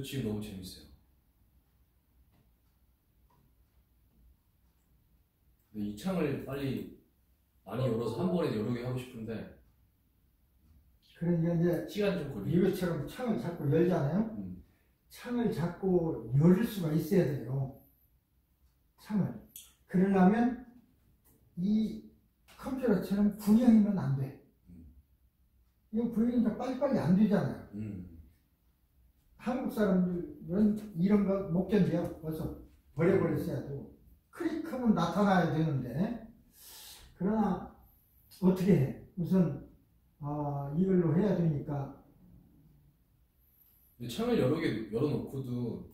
지금 너무 재밌어요. 근데 이 창을 빨리 많이 열어서 한 번에 여러 개 하고 싶은데 그러니까 이제 시간이 좀 걸리죠. 이것처럼 창을 자꾸 열잖아요. 창을 자꾸 열 수가 있어야 돼요. 창을. 그러려면 이 컴퓨터처럼 구형이면 안 돼. 이거 구형이니까 빨리빨리 안 되잖아요. 한국 사람들은 이런 거 못 견뎌요. 벌써 버려버렸어야 되고. 클릭하면 나타나야 되는데, 그러나 어떻게 해? 우선 이걸로 해야 되니까. 근데 창을 여러 개 열어놓고도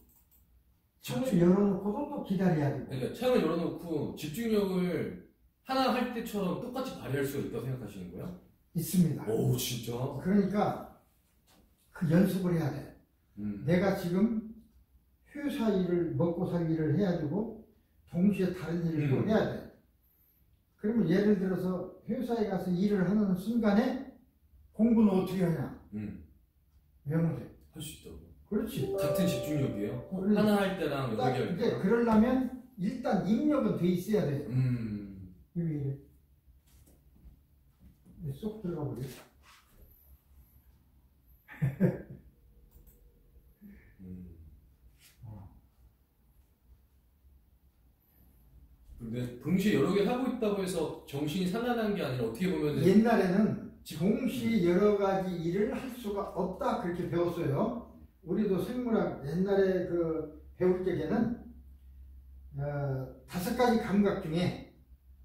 창을 열어놓고도 또 기다려야 되고. 그러니까 창을 열어놓고 집중력을 하나 할 때처럼 똑같이 발휘할 수가 있다고 생각하시는 거예요? 있습니다. 오 진짜? 그러니까 그 연습을 해야 돼. 내가 지금 회사 일을 먹고 살 일을 해야 되고 동시에 다른 일을 또 해야 돼. 그러면 예를 들어서 회사에 가서 일을 하는 순간에 공부는 어떻게 하냐? 왜 못해? 할 수 있다고. 그렇지. 같은 집중력이에요? 그러니까 하나 할 때랑 여러 개 할 이제 때랑. 그러려면 일단 입력은 돼 있어야 돼요. 이게 쏙 들어가 버려. 근데 동시에 여러 개 하고 있다고 해서 정신이 산란한 게 아니라 어떻게 보면 옛날에는 동시에 여러 가지 일을 할 수가 없다 그렇게 배웠어요. 우리도 생물학 옛날에 그 배울 적에는 5가지 감각 중에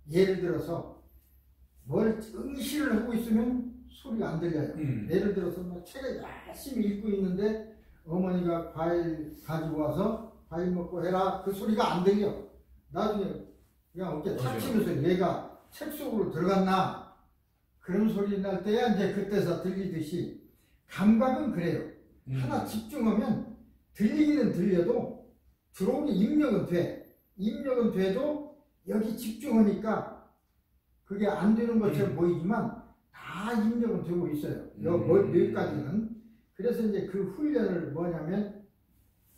예를 들어서 뭘 응시를 하고 있으면 소리가 안 들려요. 예를 들어서 막 책을 열심히 읽고 있는데 어머니가 과일 가지고 와서 과일 먹고 해라 그 소리가 안 들려. 나중에 그냥 어깨 탁 치면서 얘가 책 속으로 들어갔나 그런 소리 날 때야 이제 그때서 들리듯이 감각은 그래요. 하나 집중하면 들리기는 들려도 들어오게 입력은 돼. 입력은 돼도 여기 집중하니까 그게 안 되는 것처럼 보이지만 다 입력은 되고 있어요. 몇 가지는. 그래서 이제 그 훈련을 뭐냐면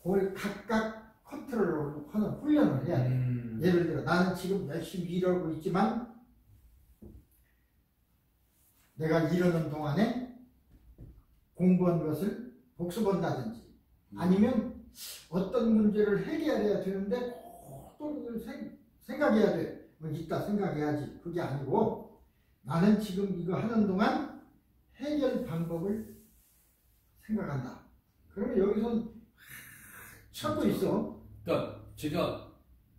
그걸 각각 컨트롤을 하는 훈련을 해야 돼요. 예를 들어 나는 지금 열심히 일하고 있지만 내가 이러는 동안에 공부한 것을 복습한다든지 아니면 어떤 문제를 해결해야 되는데 또 생각해야 돼. 뭐 이따 생각해야지. 그게 아니고 나는 지금 이거 하는 동안 해결 방법을 생각한다. 그러면 여기서 찾고 있어. 그러니까 제가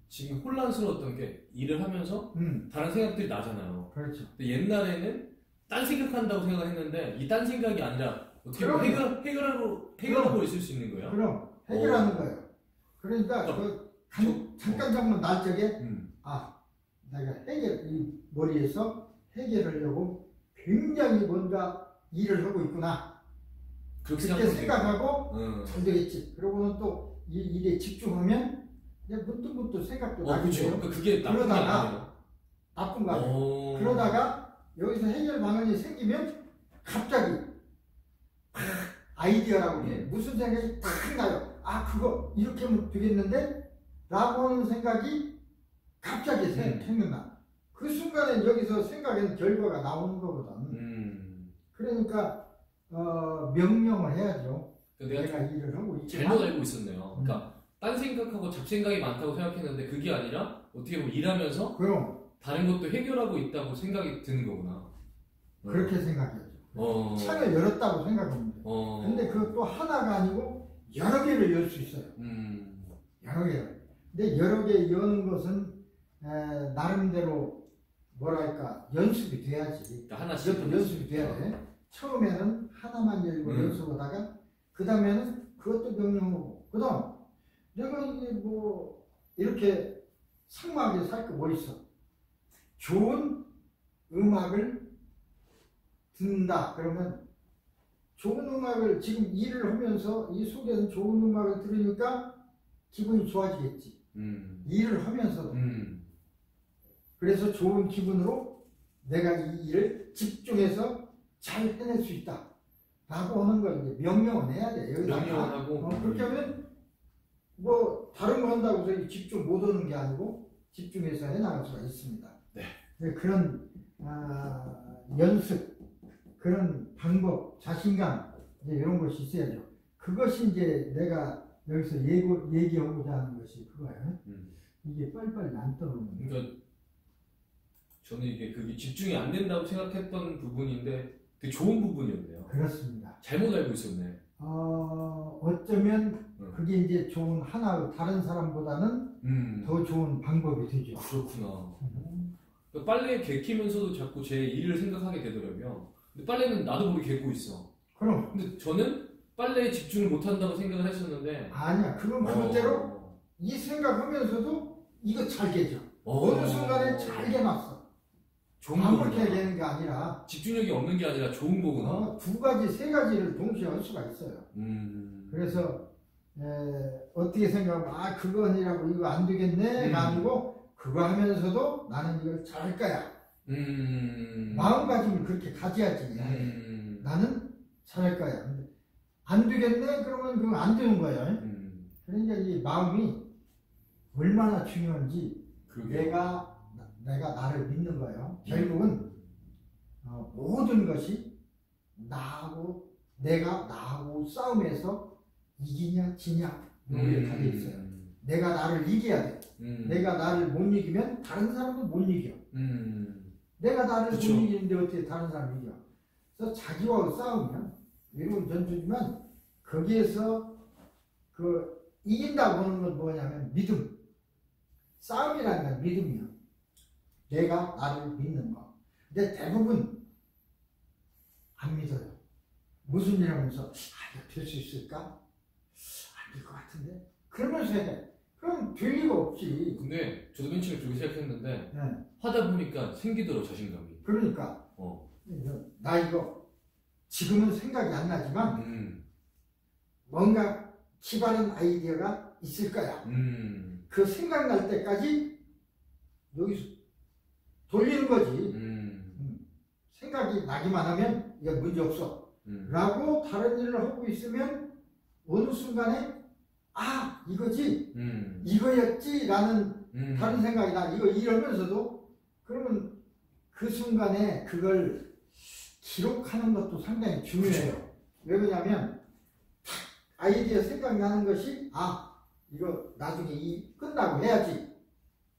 지금 혼란스러웠던 게 일을 하면서 다른 생각들이 나잖아요. 그렇죠. 근데 옛날에는 딴 생각한다고 생각했는데 이 딴 생각이 아니라 어떻게 보면 해결하고 있을 수 있는 거예요? 그럼 해결하는 거예요. 그러니까 잠깐 날 적에 내가 이 머리에서 해결하려고 굉장히 뭔가 일을 하고 있구나. 그렇게 생각하고 잘 되겠지. 그러고는 또 이 일에 집중하면 이제 문득문득 생각도 나게 돼요. 그러니까 그게 나쁜 게 아니에요. 나쁜 거 아니에요. 그러다가 여기서 해결 방안이 생기면 갑자기 아이디어라고 해. 무슨 생각이 탁 나요. 그거 이렇게 하면 되겠는데? 라고 하는 생각이 갑자기 생각나. 그 순간에 여기서 생각에는 결과가 나오는 거거든. 그러니까 명령을 해야죠. 내가 일을 하고 있지만 잘못 알고 있었네요. 그러니까 딴 생각하고 잡생각이 많다고 생각했는데 그게 아니라 어떻게 보면 일하면서 다른 것도 해결하고 있다고 생각이 드는 거구나. 그렇게 생각해야죠. 창을 열었다고 생각합니다. 근데 그것도 하나가 아니고 여러 개를 열 수 있어요. 여러 개를. 근데 여러 개 여는 것은 나름대로 뭐랄까 연습이 돼야지. 그러니까 하나씩 연습이 돼야 돼. 처음에는 하나만 열고 연습하다가 그 다음에는 그것도 명령하고 그 다음 내가 이게 뭐 이렇게 상막하게 살 거 뭐 있어. 좋은 음악을 듣는다 그러면 좋은 음악을 지금 일을 하면서 이 속에서 좋은 음악을 들으니까 기분이 좋아지겠지. 일을 하면서도. 그래서 좋은 기분으로 내가 이 일을 집중해서 잘 해낼 수 있다. 라고 하는 걸 이제 명령은 해야 돼. 명령은 하고. 그렇게 하면 뭐 다른 거 한다고 해서 집중 못 오는 게 아니고 집중해서 해나갈 수가 있습니다. 네. 그런 연습, 그런 방법, 자신감 이제 이런 것이 있어야죠. 그것이 이제 내가 여기서 얘기하고자 하는 것이 그거예요. 이게 빨리빨리 안 떠오르는 거예요. 그러니까 저는 이게 그게 집중이 안 된다고 생각했던 부분인데 되게 좋은 부분이었네요. 그렇습니다. 잘못 알고 있었네. 어쩌면 그게 이제 좋은 하나 다른 사람보다는 더 좋은 방법이 되죠. 그렇구나. 그러니까 빨래에 개키면서도 자꾸 제 일을 생각하게 되더라고요. 근데 빨래는 나도 모르게 개고 있어. 그럼. 근데 저는 빨래에 집중을 못한다고 생각을 했었는데 아니야. 그건 그대로 이 생각하면서도 이거 잘 개죠. 어느 순간에 잘 개놨어. 좋은 아무렇게 되는 게 아니라 집중력이 없는 게 아니라 좋은 거구나. 두 가지, 세 가지를 동시에 할 수가 있어요. 그래서 어떻게 생각하면 그거 아니라고 이거 안 되겠네가 아니고 그거 하면서도 나는 이걸 잘할 거야. 마음가짐을 그렇게 가져야지. 나는 잘할 거야. 근데 안 되겠네? 그러면 그거 안 되는 거예요. 그러니까 이 마음이 얼마나 중요한지 내가 나를 믿는 거예요. 결국은 모든 것이 내가 나하고 싸움에서 이기냐 지냐 여기에 달려 있어요. 내가 나를 이겨야 돼. 내가 나를 못 이기면 다른 사람도 못 이겨. 내가 나를 그쵸. 못 이기는데 어떻게 다른 사람이 이겨. 그래서 자기와 싸우면 외로운 전투지만 거기에서 이긴다고 하는 건 뭐냐면 믿음. 싸움이라는 건 믿음이야. 내가 나를 믿는 거. 근데 대부분 안 믿어요. 무슨 일 하면서 이거 될 수 있을까? 안 될 것 같은데? 그러면서 해. 그럼 될 리가 없지. 근데 저도 맨 처음에 그렇게 생각했는데 네. 하다 보니까 생기더라고 자신감이. 그러니까 나 이거 지금은 생각이 안 나지만 뭔가 기발한 아이디어가 있을 거야. 그 생각날 때까지 여기서 돌리는 거지. 생각이 나기만 하면 이거 문제 없어. 라고 다른 일을 하고 있으면 어느 순간에 이거지. 이거였지. 라는 다른 생각이 나. 이러면서도 그러면 그 순간에 그걸 기록하는 것도 상당히 중요해요. 왜 그러냐면 아이디어 생각나는 것이 이거 나중에 끝나고 해야지.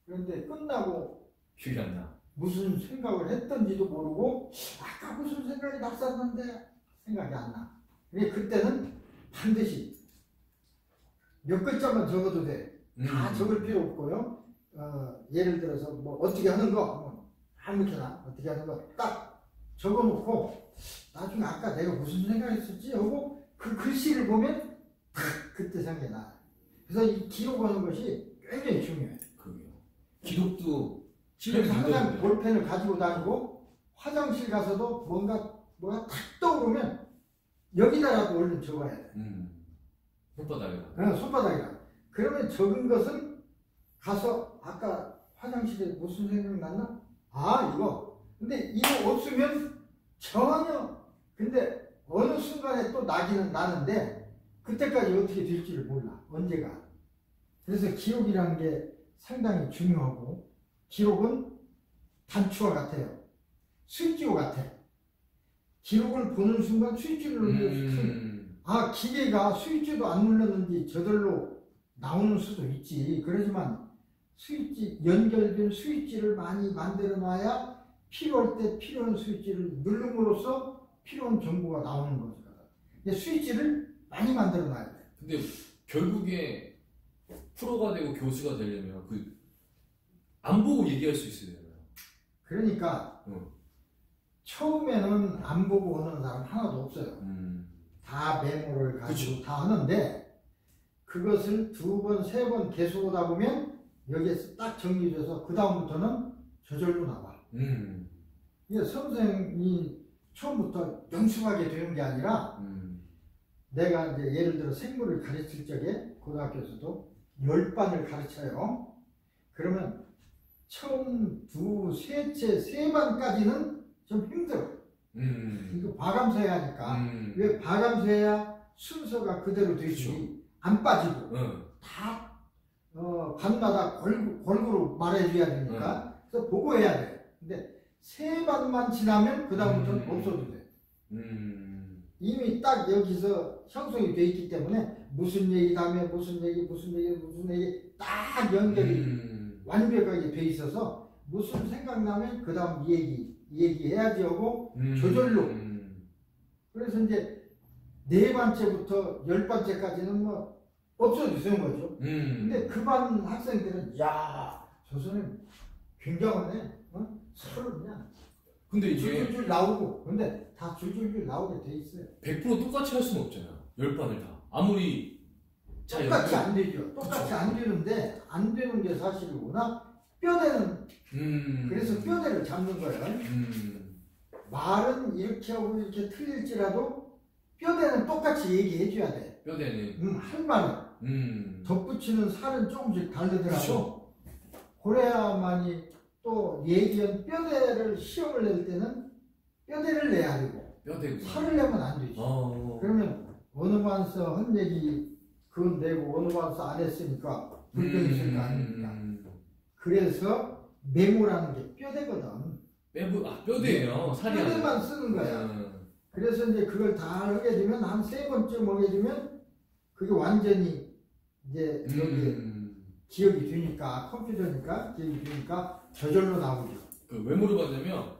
그런데 끝나고 기억이 안 나. 무슨 생각을 했던지도 모르고 아까 무슨 생각이 났었는데 생각이 안 나. 그때는 반드시 몇 글자만 적어도 돼. 다 적을 필요 없고요. 예를 들어서 뭐 어떻게 하는 거 아무렇게나 어떻게 하는 거 딱 적어놓고 나중에 아까 내가 무슨 생각했었지 하고 그 글씨를 보면 그때 생각이 나. 그래서 이 기록하는 것이 굉장히 중요해요. 그러게요. 기록도 그래서 항상 볼펜을 가지고 다니고 화장실 가서도 뭐가 탁 떠오르면 여기다라도 얼른 적어야 돼. 손바닥에다. 손바닥에다. 그러면 적은 것은 가서 아까 화장실에 무슨 생각 났나? 이거. 근데 이거 없으면 전혀. 근데 어느 순간에 또 나기는 나는데 그때까지 어떻게 될지를 몰라. 언제가. 그래서 기록이라는 게 상당히 중요하고 기록은 단추와 같아요. 스위치와 같아. 기록을 보는 순간 스위치를 누르면 기계가 스위치도 안 눌렀는지 저절로 나오는 수도 있지. 그렇지만 연결된 스위치를 많이 만들어 놔야 필요할 때 필요한 스위치를 누름으로써 필요한 정보가 나오는 거죠. 스위치를 많이 만들어 놔야 돼. 근데 결국에 프로가 되고 교수가 되려면 안 보고 얘기할 수 있어야 되잖아요. 그러니까 처음에는 안 보고 오는 사람 하나도 없어요. 다 메모를 가지고 그쵸. 다 하는데 그것을 2번, 3번 계속 오다 보면 여기에서 딱 정리돼서 그 다음부터는 저절로 나와. 이게 선생이 처음부터 명심하게 되는 게 아니라 내가 이제 예를 들어 생물을 가르칠 적에 고등학교에서도 10반을 가르쳐요. 그러면 처음 2, 3채, 3반까지는 좀 힘들어. 이거 과감서야 하니까. 왜 과감서야 순서가 그대로 되지. 안 빠지고. 다, 반마다 골고루 말해줘야 되니까. 그래서 보고 해야 돼. 근데 세 반만 지나면 그다음부터는 없어도 돼. 이미 딱 여기서 형성이 돼 있기 때문에 무슨 얘기 다음에 무슨 얘기 딱 연결이 완벽하게 돼 있어서 무슨 생각나면 그 다음 얘기해야지 하고 저절로. 그래서 이제 4번째부터 10번째까지는 뭐 없어도 되는 거죠. 근데 그 반 학생들은 야, 저 선생님 굉장하네. 서로 그냥 근데 이게 줄줄줄 나오고. 근데 다 줄줄줄 나오게 돼 있어요. 100% 똑같이 할 수는 없잖아요. 10반을 다. 아무리 똑같이 안 되죠. 똑같이 안 되는데 안 되는 게 사실이구나. 뼈대는 그래서 뼈대를 잡는 거예요. 말은 이렇게 하고 이렇게 틀릴지라도 뼈대는 똑같이 얘기해 줘야 돼. 뼈대는 할 말은 덧붙이는 살은 조금씩 다르더라도 그래야만이 또 얘기한 뼈대를 시험을 낼 때는 뼈대를 내야 되고 살을 내면 안 되지. 그러면 어느 반서 한 얘기 그건 내고 어느 반서 안 했으니까 불평이 있을 거 아닙니까? 그래서 메모라는 게 뼈대거든. 뼈대예요. 살이 뼈대만 쓰는 거야. 그래서 이제 그걸 다 하게 되면 한 3번쯤 오게 되면 그게 완전히 이제 여기 기억이 되니까 컴퓨터니까 기억이 되니까 저절로 나오죠. 왜 물어봤냐면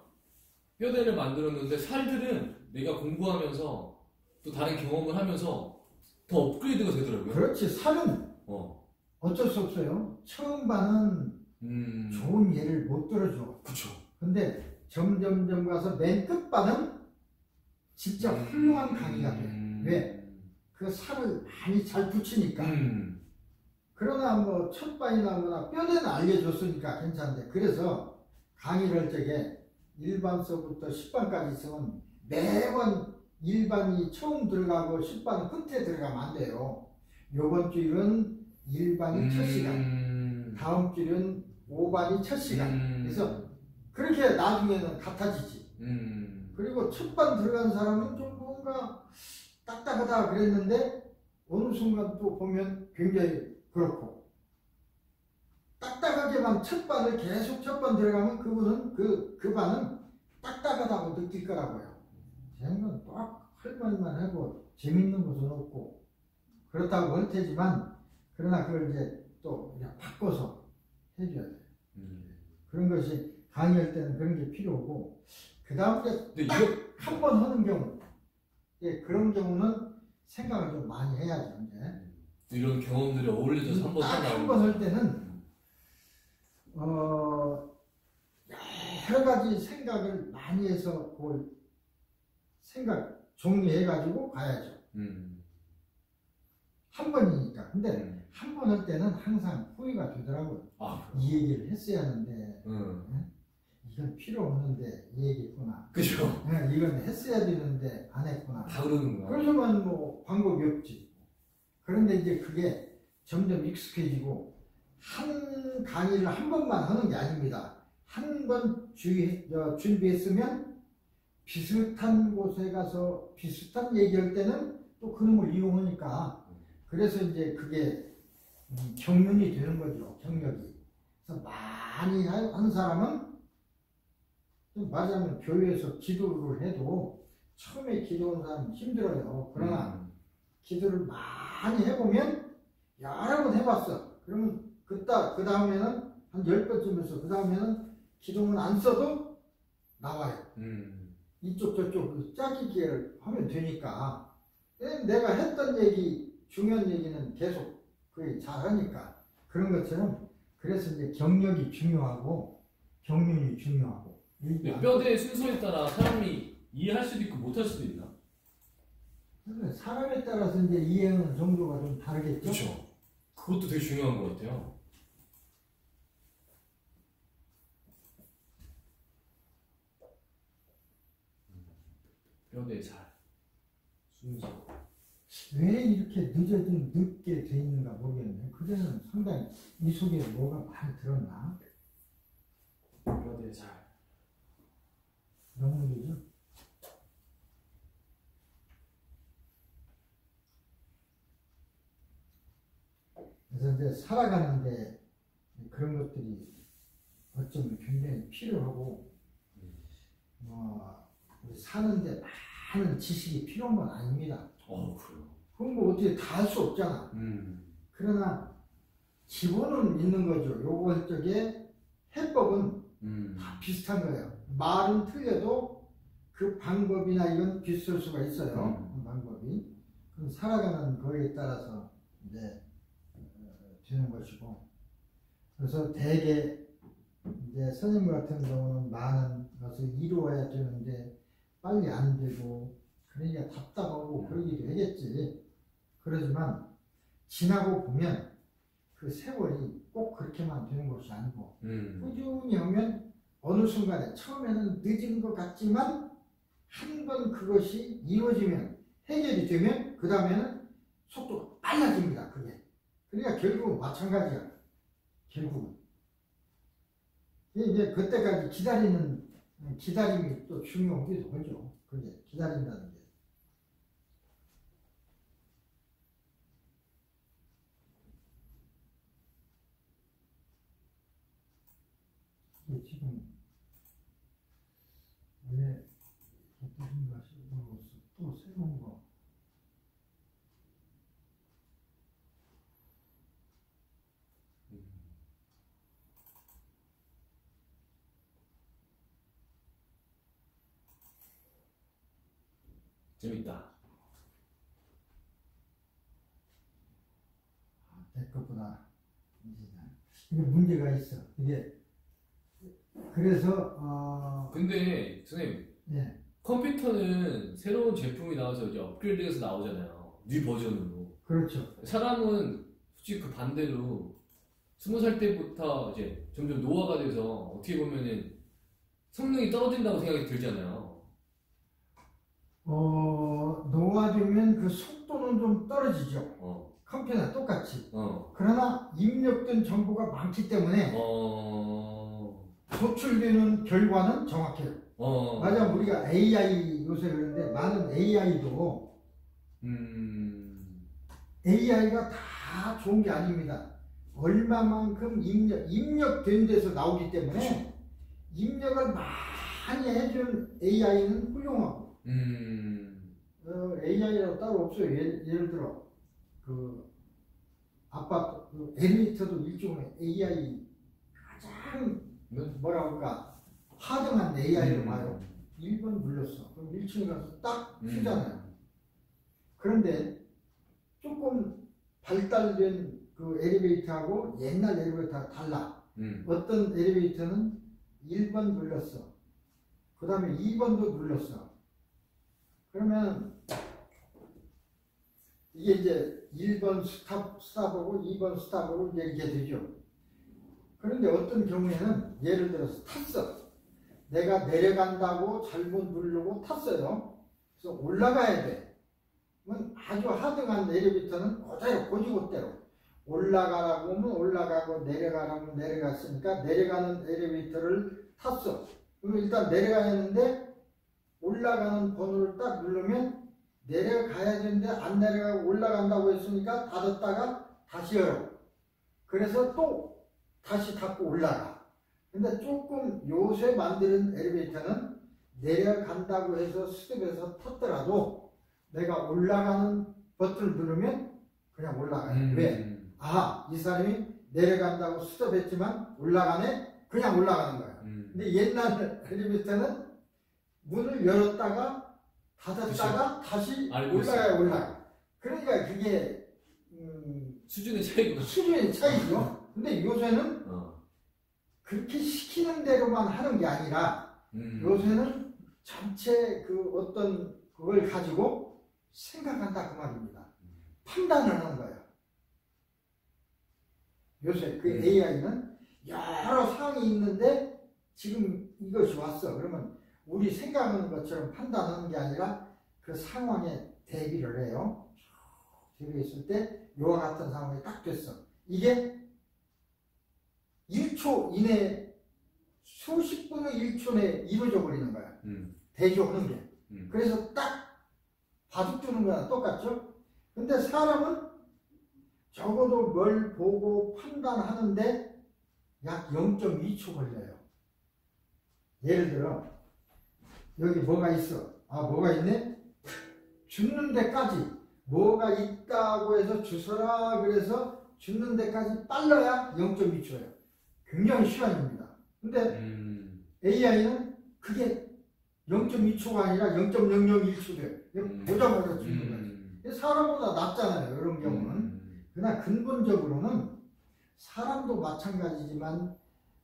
뼈대를 만들었는데 살들은 내가 공부하면서 또 다른 경험을 하면서 더 업그레이드가 되더라고요. 그렇지. 살은 어쩔 수 없어요. 처음 반은 좋은 예를 못 들어줘. 그렇죠. 근데 점점점 가서 맨 끝반은 진짜 훌륭한 강의가 돼. 왜? 그 살을 많이 잘 붙이니까. 그러나 뭐 첫 반이나 뭐나 뼈대는 알려줬으니까 괜찮은데, 그래서 강의를 할 적에 1반서부터 10반까지 있으면 매번 1반이 처음 들어가고 10반은 끝에 들어가면 안 돼요. 요번 주일은 1반이 첫 시간, 다음 주일은 5반이 첫 시간. 그래서 그렇게 나중에는 같아지지. 그리고 첫 반 들어간 사람은 좀 뭔가 딱딱하다 그랬는데 어느 순간 또 보면 굉장히 그렇고, 딱딱하게만 첫 반을 계속 첫 반 들어가면 그분은 그 반은 딱딱하다고 느낄 거라고요. 쟤는 딱 할 말만 하고 재밌는 것은 없고 그렇다고 할 테지만, 그러나 그걸 이제 또 그냥 바꿔서 해줘야 돼요. 그런 것이 강의할 때는 그런 게 필요하고, 그 다음에 딱 한 번 하는 경우, 그런 경우는 생각을 좀 많이 해야죠. 이제 이런 경험들이 어울려져서 한번 한 번 할 때는 여러 가지 생각을 많이 해서 그걸 정리해가지고 가야죠. 한 번이니까. 근데 한 번 할 때는 항상 후회가 되더라고요. 이 얘기를 했어야 하는데, 이건 필요 없는데 이 얘기했구나. 그죠? 이건 했어야 되는데 안 했구나. 다 그러는 거야. 그러면 뭐 방법이 없지. 그런데 이제 그게 점점 익숙해지고, 한 강의를 한 번만 하는 게 아닙니다. 한 번 준비했으면 비슷한 곳에 가서 비슷한 얘기할 때는 또 그놈을 이용하니까, 그래서 이제 그게 경륜이 되는 거죠. 경력이. 그래서 많이 한 사람은, 좀 말하자면 교회에서 기도를 해도 처음에 기도하는 사람은 힘들어요. 그러나 기도를 많이 해보면, 여러 번 해봤어. 그러면 그 다음에는 한 10번쯤 해서 그 다음에는 기도문 안 써도 나와요. 이쪽 저쪽 짜기기를 하면 되니까. 내가 했던 얘기, 중요한 얘기는 계속 거의 잘하니까. 그런 것처럼, 그래서 이제 경력이 중요하고 경륜이 중요하고. 뼈대의 순서에 따라 사람이 이해할 수도 있고 못할 수도 있나? 사람에 따라서 이제 이해하는 정도가 좀 다르겠죠. 그렇죠. 그것도 되게 중요한 것 같아요. 뼈대의 살, 순서. 왜 이렇게 늦게 돼 있는가 모르겠네. 그전에는 상당히 이 속에 뭐가 많이 들었나? 뼈대의 살. 너무 늦어. 그래서 이제 살아가는데 그런 것들이 어쩌면 굉장히 필요하고, 우리 사는데 많은 지식이 필요한 건 아닙니다. 그래요. 그건 뭐 어떻게 다 할 수 없잖아. 그러나 기본은 있는 거죠. 요거 쪽에 해법은 다 비슷한 거예요. 말은 틀려도 그 방법이나 이건 비슷할 수가 있어요. 그 방법이. 그럼 살아가는 거에 따라서 이제 되는 것이고. 그래서 대개 이제 선생님 같은 경우는 많은 것을 이루어야 되는데 빨리 안 되고, 그러니까 답답하고 그러기도 하겠지. 그러지만 지나고 보면 그 세월이 꼭 그렇게만 되는 것이 아니고 꾸준히 하면 어느 순간에 처음에는 늦은 것 같지만 한 번 그것이 이루어지면, 해결이 되면 그 다음에는 속도가 빨라집니다. 그게. 그러니까 결국은 마찬가지야. 결국은. 이제 그때까지 기다림이 또 중요하기도 하죠. 그게 기다린다는 게. 지금 왜 무슨 맛이 또 새로운 거. 재밌다. 내 것보다 이게 문제가 있어. 이게 그래서 근데 선생님, 네. 컴퓨터는 새로운 제품이 나와서 이제 업그레이드해서 나오잖아요. 뉴 버전으로. 그렇죠. 사람은 솔직히 그 반대로 20살 때부터 이제 점점 노화가 돼서 어떻게 보면은 성능이 떨어진다고 생각이 들잖아요. 노화되면 그 속도는 좀 떨어지죠. 컴퓨터나 똑같이. 그러나 입력된 정보가 많기 때문에 도출되는 결과는 정확해요. 맞아, 우리가 AI 요새 그러는데 많은 AI도 AI가 다 좋은 게 아닙니다. 얼마만큼 입력된 데서 나오기 때문에 그쵸. 입력을 많이 해준 AI는 훌륭하고 AI라고 따로 없어요. 예를 들어 그 아파트 그 엘리베이터도 일종의 AI 가장 뭐라 그럴까 하등한 AI로 봐요. 1번 눌렀어. 그럼 1층에 가서 딱 쓰잖아요. 그런데 조금 발달된 그 엘리베이터하고 옛날 엘리베이터가 달라. 어떤 엘리베이터는 1번 눌렀어. 그 다음에 2번도 눌렀어. 그러면 이게 이제 1번 스탑하고 2번 스탑하고 이제 이렇게 되죠. 그런데 어떤 경우에는 예를 들어서 탔어. 내가 내려간다고 잘못 누르고 탔어요. 그래서 올라가야 돼. 그러면 아주 하등한 엘리베이터는 그대로 고지고대로 올라가라고 하면 올라가고 내려가라고 하면 내려갔으니까 내려가는 엘리베이터를 탔어. 그러면 일단 내려가야 하는데 올라가는 번호를 딱 누르면 내려가야 되는데 안 내려가고 올라간다고 했으니까 닫았다가 다시 열어. 그래서 또 다시 닫고 올라가. 근데 조금 요새 만드는 엘리베이터는 내려간다고 해서 스톱해서 탔더라도 내가 올라가는 버튼을 누르면 그냥 올라가요. 왜? 이 사람이 내려간다고 스톱했지만 올라가네? 그냥 올라가는 거야. 근데 옛날 엘리베이터는 문을 열었다가 닫았다가 다시 올라가. 그러니까 그게 수준의 차이구나. 수준의 차이죠. 근데 요새는 그렇게 시키는 대로만 하는 게 아니라 요새는 전체 그 어떤 그걸 가지고 생각한다 그 말입니다. 판단을 하는 거예요. 요새 그 AI는 여러 사항이 있는데 지금 이것이 왔어. 그러면 우리 생각하는 것처럼 판단하는 게 아니라 그 상황에 대비를 해요. 대비했을 때 이와 같은 상황이 딱 됐어. 이게 1초 이내 수십 분의 1초 내에 이루어져 버리는 거야. 대조하는 게. 그래서 딱 바둑 두는 거랑 똑같죠? 근데 사람은 적어도 뭘 보고 판단하는데 약 0.2초 걸려요. 예를 들어 여기 뭐가 있어. 아, 뭐가 있네? 죽는 데까지 뭐가 있다고 해서 주서라 그래서 죽는 데까지 빨라야 0.2초예요. 굉장히 시간입니다. 근데 AI는 그게 0.2초가 아니라 0.001초 돼요. 보자마자 죽는 거예요. 사람보다 낫잖아요. 이런 경우는. 그러나 근본적으로는 사람도 마찬가지지만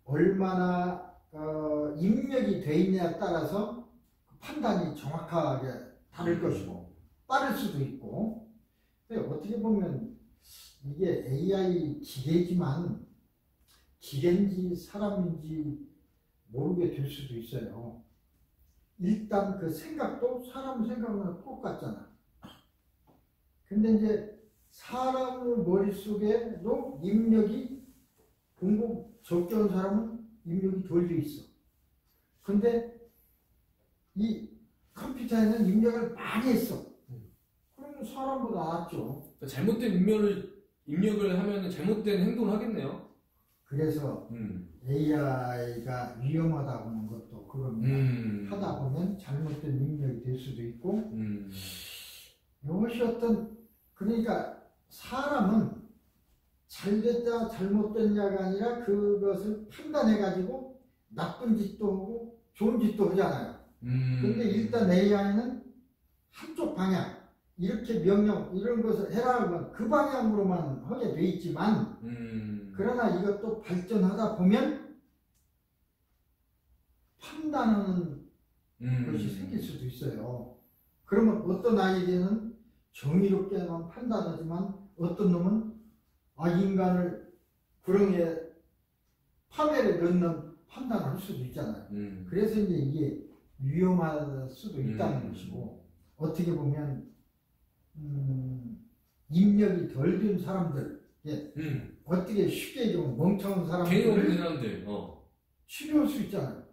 얼마나 입력이 돼 있냐에 따라서 판단이 정확하게 다를 것이고 빠를 수도 있고. 어떻게 보면 이게 AI 기계지만 기계인지 사람인지 모르게 될 수도 있어요. 일단 그 생각도 사람 생각은 똑같잖아. 근데 이제 사람 머릿속에도 입력이 공부 적절한 사람은 입력이 덜 돼 있어. 근데 이 컴퓨터에는 입력을 많이 했어. 그러면 사람보다 낫죠. 잘못된 입력을 하면 잘못된 행동을 하겠네요. 그래서 AI가 위험하다고 하는 것도 그겁니다. 하다 보면 잘못된 입력이 될 수도 있고 이것이 그러니까 사람은 잘됐다 잘못됐냐가 아니라 그것을 판단해가지고 나쁜 짓도 하고 좋은 짓도 하잖아요. 근데 일단 AI는 한쪽 방향 이렇게 명령 이런 것을 해라 하면 그 방향으로만 하게 돼 있지만 그러나 이것도 발전하다 보면 판단하는 것이 생길 수도 있어요. 그러면 어떤 아이들은 정의롭게만 판단하지만 어떤 놈은 인간을 구렁이에 파멸에 넣는 판단을 할 수도 있잖아요. 그래서 이제 이게 위험할 수도 있다는 것이고 어떻게 보면 입력이 덜 된 사람들 어떻게 쉽게 좀 멍청한 개념 없는 사람들을 사람들 치료할 수 있잖아요.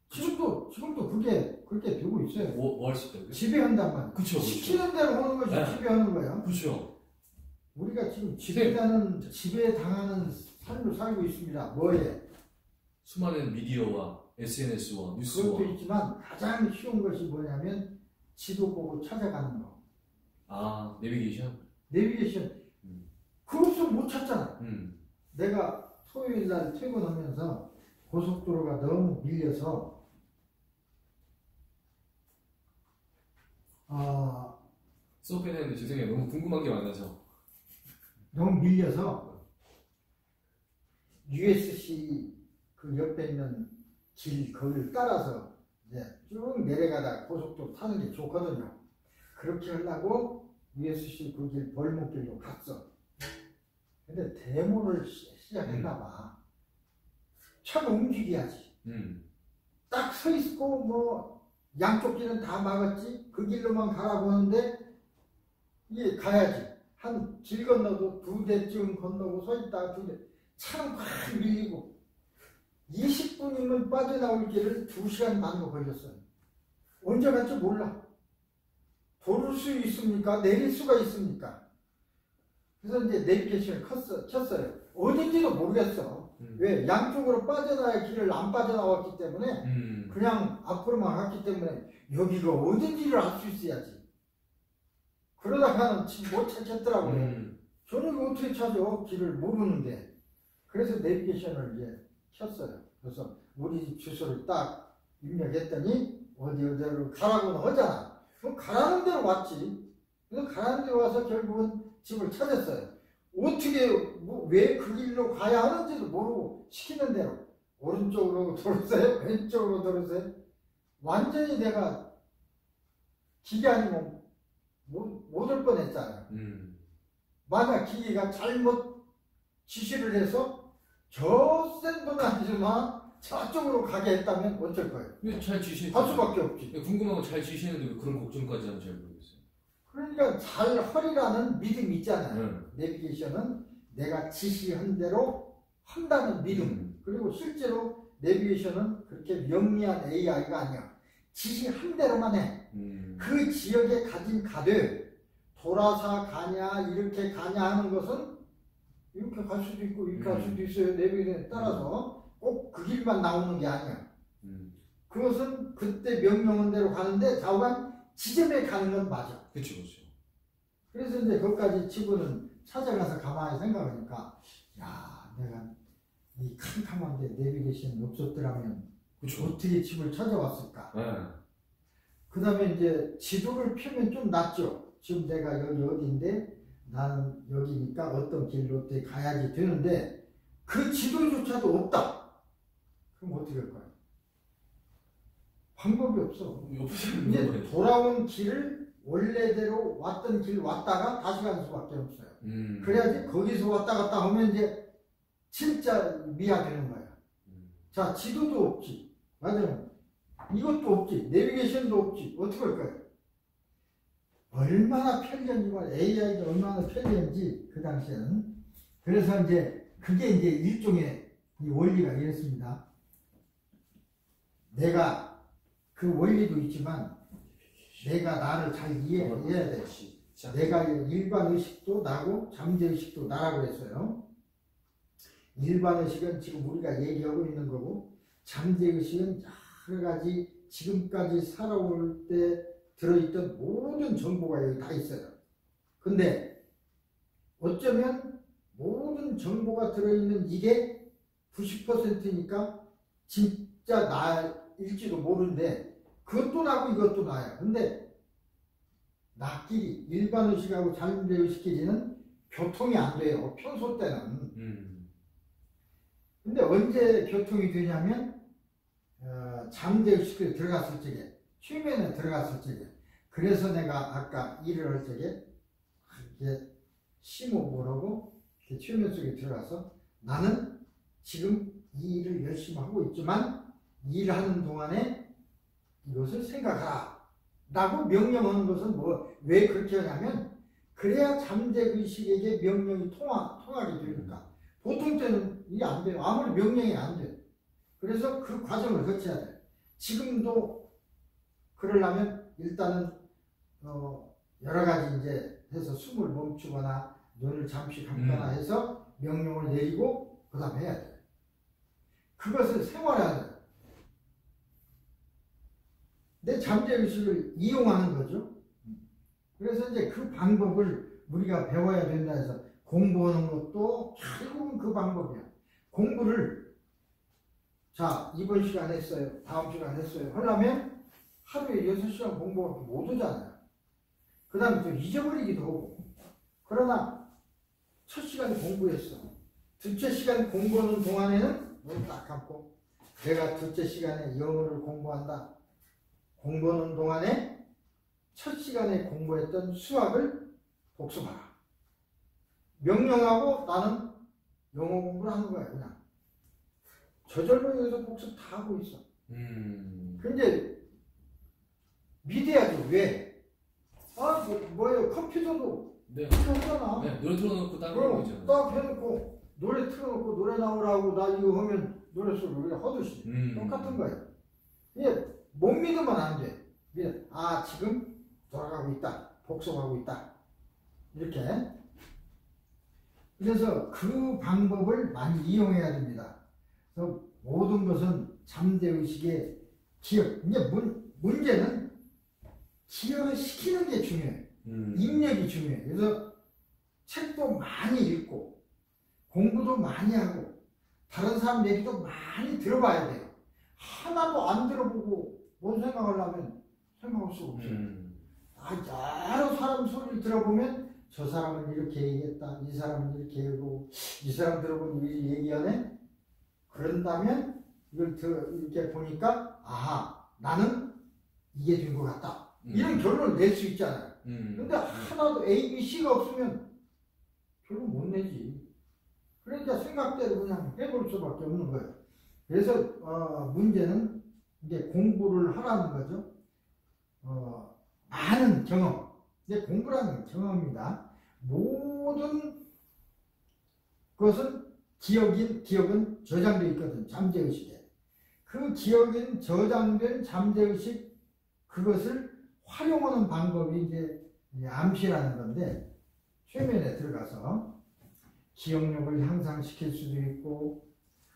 지금도 그렇게 되고 있어요. 뭐 할 수 있다고요? 지배한단 말이에요. 그쵸. 시키는 대로 하는 것이 네. 지배하는 거예요. 그렇죠. 우리가 지금 지배당하는 삶을 살고 있습니다. 뭐에? 수많은 미디어와 SNS와 뉴스와 그것도 있지만 가장 쉬운 것이 뭐냐면 지도 보고 찾아가는 거. 내비게이션. 그것도 못 찾잖아. 내가 토요일 날 퇴근하면서 고속도로가 너무 밀려서 수업해야 되는데 죄송해요. 너무 궁금한 게 많아서 USC 그 옆에 있는 길 거기를 따라서 이제 쭉 내려가다 고속도로 타는 게 좋거든요. 그렇게 하려고 USC 그 길 벌목길로 갔어. 근데 데모를 시작했나 봐. 차가 움직여야지. 딱 서 있고 뭐 양쪽 길은 다 막았지. 그 길로만 가라고 하는데 이게 가야지. 한 길 건너도 2대쯤 건너고 서 있다가 2대. 차는 확 밀리고 20분이면 빠져나올 길을 2시간 반도 걸렸어요. 언제 갈지 몰라. 도를 수 있습니까? 내릴 수가 있습니까? 그래서 이제 내비게이션을 켰어요. 어딘지도 모르겠어. 왜? 양쪽으로 빠져나갈 길을 안 빠져나왔기 때문에 그냥 앞으로만 갔기 때문에 여기가 어딘지를 알 수 있어야지. 그러다가는 지금 못 찾겠더라고요. 저는 이거 어떻게 찾아? 길을 모르는데. 그래서 내비게이션을 이제 켰어요. 그래서 우리 집 주소를 딱 입력했더니 어디로 가라고는 하잖아. 그럼 가라는 대로 왔지. 그래서 가라는 대로 와서 결국은 집을 찾았어요. 어떻게 왜 그 길로 가야 하는지도 모르고 시키는 대로 오른쪽으로 돌으세요? 왼쪽으로 돌으세요? 완전히 내가 기계 아니면 못 올 뻔했잖아요. 만약 기계가 잘못 지시를 해서 저 센 분 아니지만 저쪽으로 가게 했다면 어쩔 거예요? 왜 잘 지시해? 할 수밖에 없지. 궁금한 거 잘 지시했는데 왜 그런 걱정까지 하는지 잘 모르겠어요. 그러니까 잘 하리라는 믿음이 있잖아요. 내비게이션은 내가 지시한 대로 한다는 믿음. 그리고 실제로 내비게이션은 그렇게 명리한 AI가 아니야. 지시한 대로만 해. 그 지역에 가진 가되 돌아서 가냐 이렇게 가냐 하는 것은 이렇게 갈 수도 있고 이렇게 갈 수도 있어요. 내비게이션에 따라서 꼭 그 길만 나오는 게 아니야. 그것은 그때 명령한 대로 가는데 좌우간 지점에 가는 건 맞아. 그렇죠, 그렇죠. 그래서 이제 거기까지 치고는 찾아가서 가만히 생각하니까 야, 내가 이 캄캄한데 내비게이션이 없었더라면 그렇죠. 어떻게 집을 찾아왔을까? 네. 그 다음에 이제 지도를 펴면 좀 낫죠. 지금 내가 여기 어디인데 나는 여기니까 어떤 길로 어떻게 가야지 되는데 그 지도조차도 없다. 그럼 어떻게 할 거야? 방법이 없어. 이제 돌아온 길을 원래대로 왔던 길 왔다가 다시 가는 수밖에 없어요. 그래야지 거기서 왔다 갔다 하면 이제 진짜 미화되는 거야. 자, 지도도 없지. 맞아요. 이것도 없지. 내비게이션도 없지. 어떻게 할 거야? 얼마나 편리한지 말 AI가 얼마나 편리한지 그 당시에는. 그래서 이제 그게 이제 일종의 이 원리가 이렇습니다. 내가 그 원리도 있지만 내가 나를 잘 이해해야 돼. 내가 일반 의식도 나고 잠재 의식도 나라고 했어요. 일반 의식은 지금 우리가 얘기하고 있는 거고 잠재 의식은 여러 가지 지금까지 살아올 때 들어있던 모든 정보가 여기 다 있어요. 근데 어쩌면 모든 정보가 들어있는 이게 90%니까 진짜 나일지도 모르는데 그것도 나고 이것도 나야. 근데 나끼리 일반 의식하고 잠재 의식끼리는 교통이 안 돼요. 평소 때는. 근데 언제 교통이 되냐면 잠재 의식에 들어갔을 적에 최면에 들어갔을 적에. 그래서 내가 아까 일을 할 적에 이렇게 심호흡하고 최면 속에 들어가서 나는 지금 이 일을 열심히 하고 있지만 일하는 동안에 이것을 생각하라 라고 명령하는 것은 왜 그렇게 하냐면 그래야 잠재의식에게 명령이 통하게 되니까. 보통 때는 이게 안 돼요. 아무리 명령이 안 돼요. 그래서 그 과정을 거쳐야 돼요. 지금도 그러려면 일단은 여러 가지 이제 해서 숨을 멈추거나 눈을 잠시 감거나 해서 명령을 내리고 그 다음에 해야 돼요. 그것을 생활해야 돼요. 내 잠재의식을 이용하는 거죠. 그래서 이제 그 방법을 우리가 배워야 된다 해서 공부하는 것도 결국은 그 방법이야. 공부를 자 이번 시간 했어요. 다음 시간 했어요. 하려면 하루에 6시간 공부가 못 오잖아요. 그 다음에 또 잊어버리기도 하고. 그러나 첫 시간에 공부했어. 둘째 시간 공부하는 동안에는 눈 딱 감고 내가 둘째 시간에 영어를 공부한다. 공부하는 동안에 첫 시간에 공부했던 수학을 복습하라. 명령하고 나는 영어 공부를 하는 거야. 그냥 저절로 여기서 복습 다 하고 있어. 근데 믿어야죠. 왜? 뭐예요? 컴퓨터도 네. 하잖아. 네, 노래 틀어놓고 다른 거 그럼 있잖아요. 딱 해놓고 노래 틀어놓고 노래 나오라고 나 이거 하면 노래 소리 우리가 하듯이 똑같은 거예요. 이게 못 믿으면 안 돼. 지금 돌아가고 있다. 복습하고 있다. 이렇게. 그래서 그 방법을 많이 이용해야 됩니다. 그래서 모든 것은 잠재의식의 기억. 이제 문제는 기억을 시키는 게 중요해요. 입력이 중요해요. 그래서 책도 많이 읽고 공부도 많이 하고 다른 사람 얘기도 많이 들어봐야 돼요. 하나도 안 들어보고 뭔 생각을 하면 생각할 수가 없어요. 여러 사람 소리를 들어보면 저 사람은 이렇게 얘기했다. 이 사람은 이렇게 하고 이 사람 들어보면 이 얘기하네. 그런다면 이걸 이렇게 보니까 나는 이게 된 것 같다. 이런 결론을 낼 수 있잖아요. 근데 하나도 A, B, C가 없으면 결론 못 내지. 그러니까 생각대로 그냥 해볼 수밖에 없는 거예요. 그래서 문제는 이제 공부를 하라는 거죠. 많은 경험. 이제 공부라는 경험입니다. 모든 것은 기억은 저장되어 있거든. 잠재의식에. 그 기억인 저장된 잠재의식 그것을 활용하는 방법이 이제 암시라는 건데 최면에 들어가서 기억력을 향상시킬 수도 있고,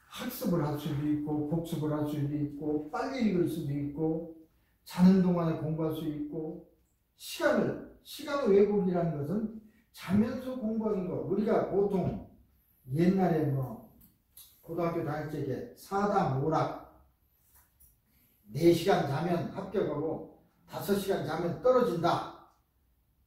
학습을 할 수도 있고, 복습을 할 수도 있고, 빨리 읽을 수도 있고, 자는 동안에 공부할 수 있고, 시간 왜곡이라는 것은 자면서 공부하는 거. 우리가 보통 옛날에 뭐 고등학교 다닐 적에 사담 오락 4시간 자면 합격하고 5시간 자면 떨어진다.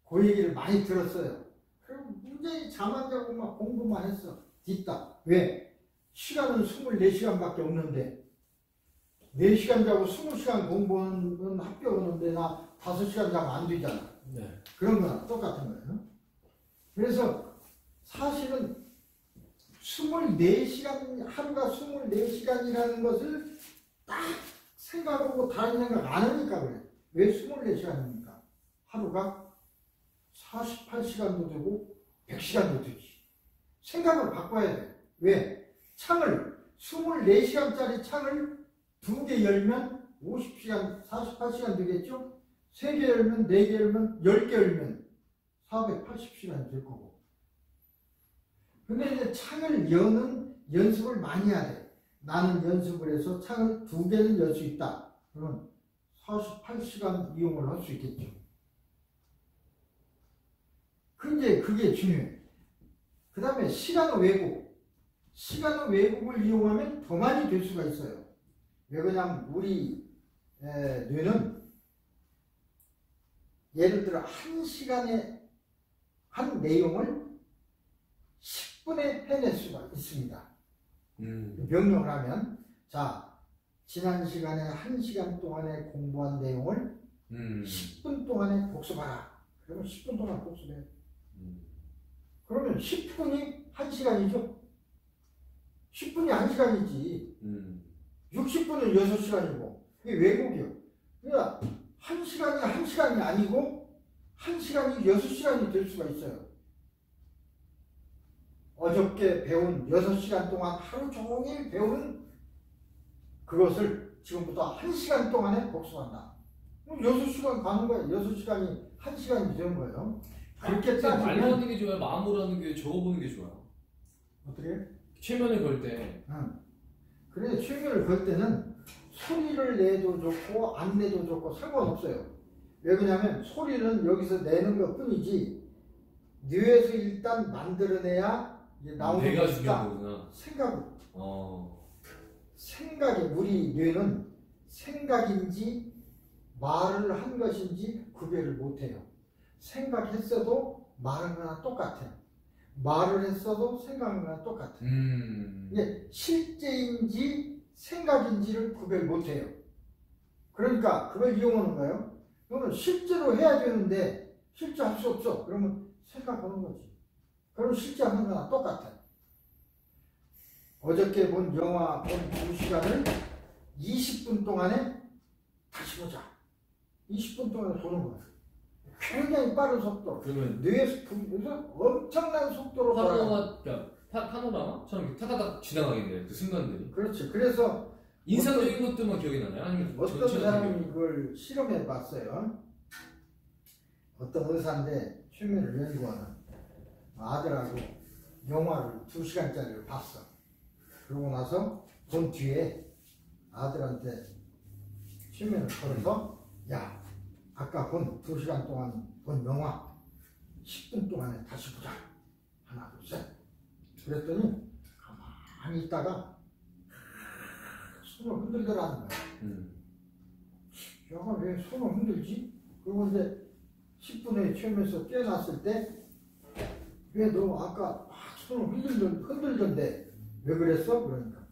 그 얘기를 많이 들었어요. 그럼 문제는 잠 안 자고 막 공부만 했어. 뒷다. 왜? 시간은 24시간밖에 없는데 4시간 자고 20시간 공부는 합격하는데 나 5시간 자면 안 되잖아. 네. 그런 거랑 똑같은 거예요. 그래서 사실은 24시간, 하루가 24시간이라는 것을 딱 생각하고 다른 생각 안 하니까 그래. 왜 24시간입니까? 하루가 48시간도 되고 100시간도 되지. 생각을 바꿔야 돼. 왜? 창을 24시간짜리 창을 2개 열면 50시간, 48시간 되겠죠? 3개 열면, 4개 열면, 10개 열면 480시간이 될 거고. 근데 이제 창을 여는 연습을 많이 해야 돼. 나는 연습을 해서 창을 2개는 열 수 있다. 그러면 48시간 이용을 할 수 있겠죠. 근데 그게 중요해. 그 다음에 시간의 왜곡. 시간의 왜곡을 이용하면 더 많이 될 수가 있어요. 왜 그러냐면 우리 뇌는 예를 들어 1시간에 한 내용을 10분에 해낼 수가 있습니다. 명령을 하면 자 지난 시간에 1시간 동안에 공부한 내용을 10분 동안에 복습하라. 그러면 10분 동안 복습해. 그러면 10분이 1시간이죠. 10분이 1시간이지. 60분은 6시간이고 이게 왜곡이요. 그러니까 1시간이 1시간이 아니고 1시간이 6시간이 될 수가 있어요. 어저께 배운 6시간 동안 하루 종일 배운 그것을 지금부터 1시간 동안에 복습한다. 그럼 6시간 가는 거야. 6시간이 1시간이 되는 거예요. 그렇게 말로 하는 게 좋아요? 마음으로 하는 게 적어보는 게 좋아요? 어떻게? 최면을 걸 때. 그래 최면을 걸 때는 소리를 내도 좋고 안 내도 좋고 상관없어요. 왜 그러냐면 소리는 여기서 내는 것 뿐이지 뇌에서 일단 만들어내야 나오는 내가 거니까 중요한 거구나. 생각이 우리 뇌는 생각인지 말을 한 것인지 구별을 못해요. 생각했어도 말한 거나 똑같아요. 말을 했어도 생각한 거나 똑같아요. 이게 실제인지 생각인지를 구별 못해요. 그러니까 그걸 이용하는 거예요. 그러면 실제로 해야 되는데 실제 할 수 없어. 그러면 생각하는 거지. 그럼 실제 하는 거나 똑같아요. 어저께 본 영화 본 2시간을 20분 동안에 다시 보자. 20분 동안에 보는 거예요. 굉장히 빠른 속도. 그러면 뇌에서 엄청난 속도로 파노라마처럼 타다닥 지나가겠네요. 그 순간들이. 그렇지. 그래서 인상적인 것들만 기억이 나나요? 아니면 어떤 사람이 그걸 실험해 봤어요. 어떤 의사인데 최면을 연구하는 아들하고 영화를 2시간짜리를 봤어. 그러고 나서 본 뒤에 아들한테 최면을 걸어서 야 아까 본 2시간 동안 본 영화 10분 동안에 다시 보자. 하나 둘 셋. 그랬더니 가만히 있다가 손을 흔들더라는 거야. 야가 왜 손을 흔들지? 그리고 이제 10분 후에 최면에서 깨어났을 때 왜 너 아까 막 손을 흔들던데 왜 그랬어? 그러니까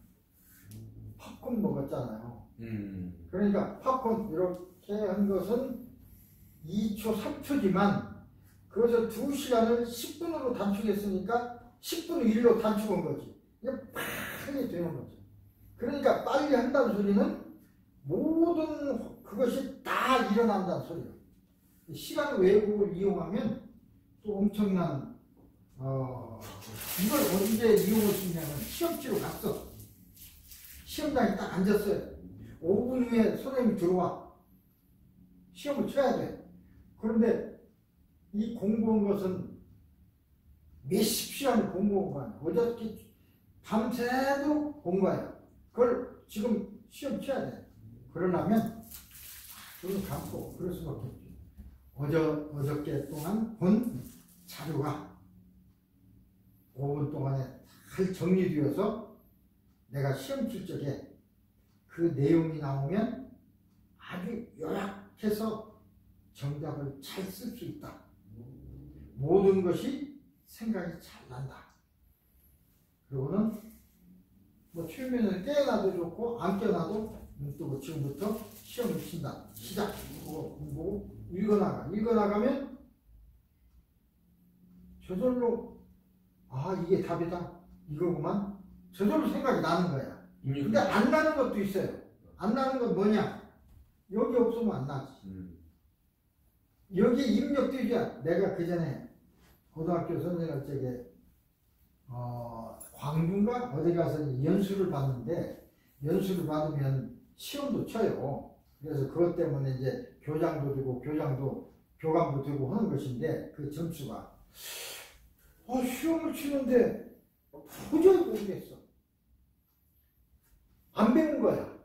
팝콘 먹었잖아요. 그러니까 팝콘 이렇게 한 것은 2초, 3초지만 그것을 2시간을 10분으로 단축했으니까 10분을 1로 단축한 거지. 이게 빨리 되는 거지. 그러니까 빨리 한다는 소리는 모든 그것이 다 일어난다는 소리예요. 시간 왜곡을 이용하면 또 엄청난 이걸 언제 이용할 수 있냐면 시험치러 갔어. 시험장에 딱 앉았어요. 5분 후에 선생님이 들어와. 시험을 쳐야 돼. 그런데 이 공부한 것은 몇십 시험 공부한 어저께 밤새도록 공부해요. 그걸 지금 시험 쳐야 돼. 그러려면 눈을 감고 그럴 수밖에 없죠. 어저께 동안 본 자료가 5분 동안에 잘 정리되어서 내가 시험 칠 적에 그 내용이 나오면 아주 요약해서 정답을 잘 쓸 수 있다. 모든 것이 생각이 잘 난다. 그리고는 뭐 최면을 깨어나도 좋고 안 깨어나도 눈 뜨고 지금부터 시험을 친다. 시작. 공부 읽어나가면 저절로 이게 답이다. 이거구만. 저절로 생각이 나는 거야. 근데 안 나는 것도 있어요. 안 나는 건 뭐냐? 여기 없으면 안 나지. 여기에 입력되기야. 내가 그 전에 고등학교 선생할 적에 광주인가 어디 가서 연수를 받는데 연수를 받으면 시험도 쳐요. 그래서 그것 때문에 이제 교장도 되고 교감도 되고 하는 것인데 그 점수가 시험을 치는데 도저히 모르겠어. 안 배운 거야.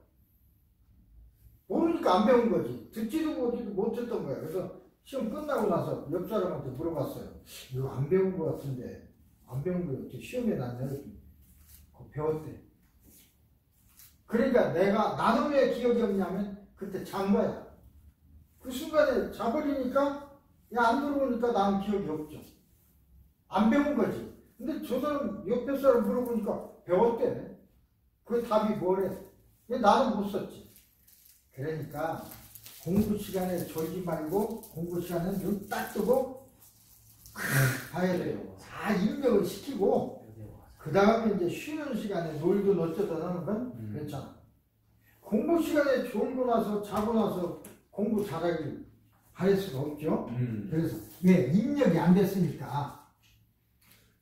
모르니까 안 배운 거지. 듣지도 못했던 거야. 그래서 시험 끝나고 나서 옆 사람한테 물어봤어요. 이거 안 배운 거 같은데 안 배운 거 어떻게 시험에 났냐? 배웠대. 그러니까 나는 왜 기억이 없냐면 그때 잔 거야. 그 순간에 자버리니까 안 들어오니까 나는 기억이 없죠. 안 배운 거지. 근데 저 사람 옆에 사람 물어보니까 배웠대. 그 답이 뭐래? 왜 나는 못 썼지? 그러니까 공부 시간에 졸지 말고 공부 시간에 눈 딱 뜨고 봐야 돼요. 다 입력을 시키고 그 다음에 이제 쉬는 시간에 놀든 어쩌든 하는 건 괜찮아. 공부 시간에 졸고 나서 자고 나서 공부 잘하길 바랄 수가 없죠. 그래서 왜 입력이 안 됐으니까.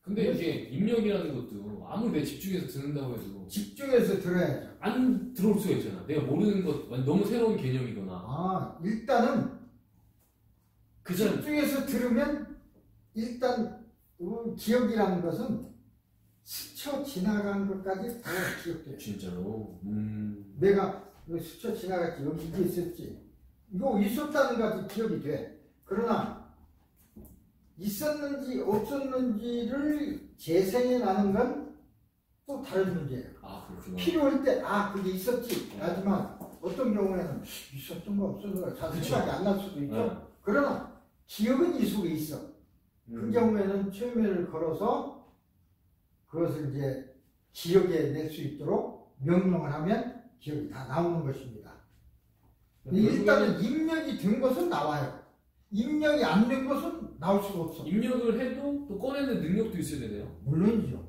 근데 이게 입력이라는 것도 아무리 내 집중해서 듣는다고 해도 집중해서 들어야죠. 안 들어올 수가 있잖아. 내가 모르는 것 너무 새로운 개념이거나. 일단은 그 집중해서 들으면 일단 기억이라는 것은 스쳐 지나간 것까지 다 기억돼요. 진짜로. 내가 스쳐 지나갔지. 여기 이게 있었지. 이거 있었다는 것이 기억이 돼. 그러나 있었는지 없었는지를 재생해 나는 건 또 다른 문제예요. 그렇구나. 필요할 때 그게 있었지. 하지만 어떤 경우에는 있었던 거 없었던 거 잘 생각이 안 날 수도 있죠. 네. 그러나 기억은 이 속에 있어. 그 경우에는 최면을 걸어서 그것을 이제 기억에 낼 수 있도록 명령을 하면 기억이 다 나오는 것입니다. 일단은 입력이 된 것은 나와요. 입력이 안 된 것은 나올 수가 없어. 입력을 해도 또 꺼내는 능력도 있어야 되네요. 물론이죠.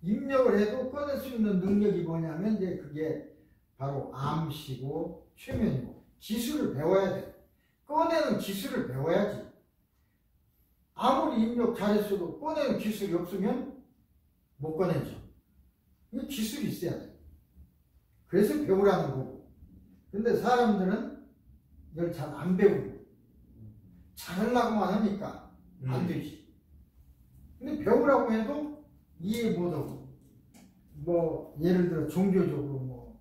입력을 해도 꺼낼 수 있는 능력이 뭐냐면 이제 그게 바로 암시고 최면이고 기술을 배워야 돼. 꺼내는 기술을 배워야지. 아무리 입력 잘했어도 꺼내는 기술이 없으면 못 꺼내죠. 이 기술이 있어야 돼. 그래서 배우라는 거고. 근데 사람들은 이걸 잘 안 배우고 잘하려고만 하니까 안 되지. 근데 배우라고 해도 이해 못하고 예를 들어 종교적으로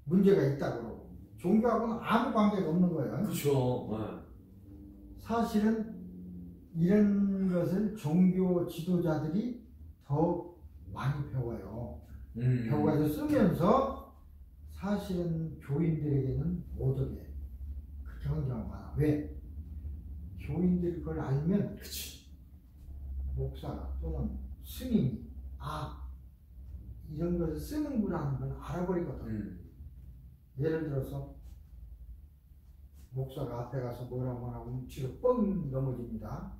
문제가 있다고 그러고 종교하고는 아무 관계가 없는 거예요. 그렇죠. 사실은 이런 것을 종교 지도자들이 더 많이 배워요. 배워가지고 쓰면서 사실은 교인들에게는 못 오게 그렇게 하는 경우가 많아. 왜? 교인들이 그걸 알면 목사가 또는 스님이 이런 것을 쓰는구나 하는 걸 알아버리거든. 예를 들어서 목사가 앞에 가서 뭐라고 하면 뒤로 뻥 넘어집니다.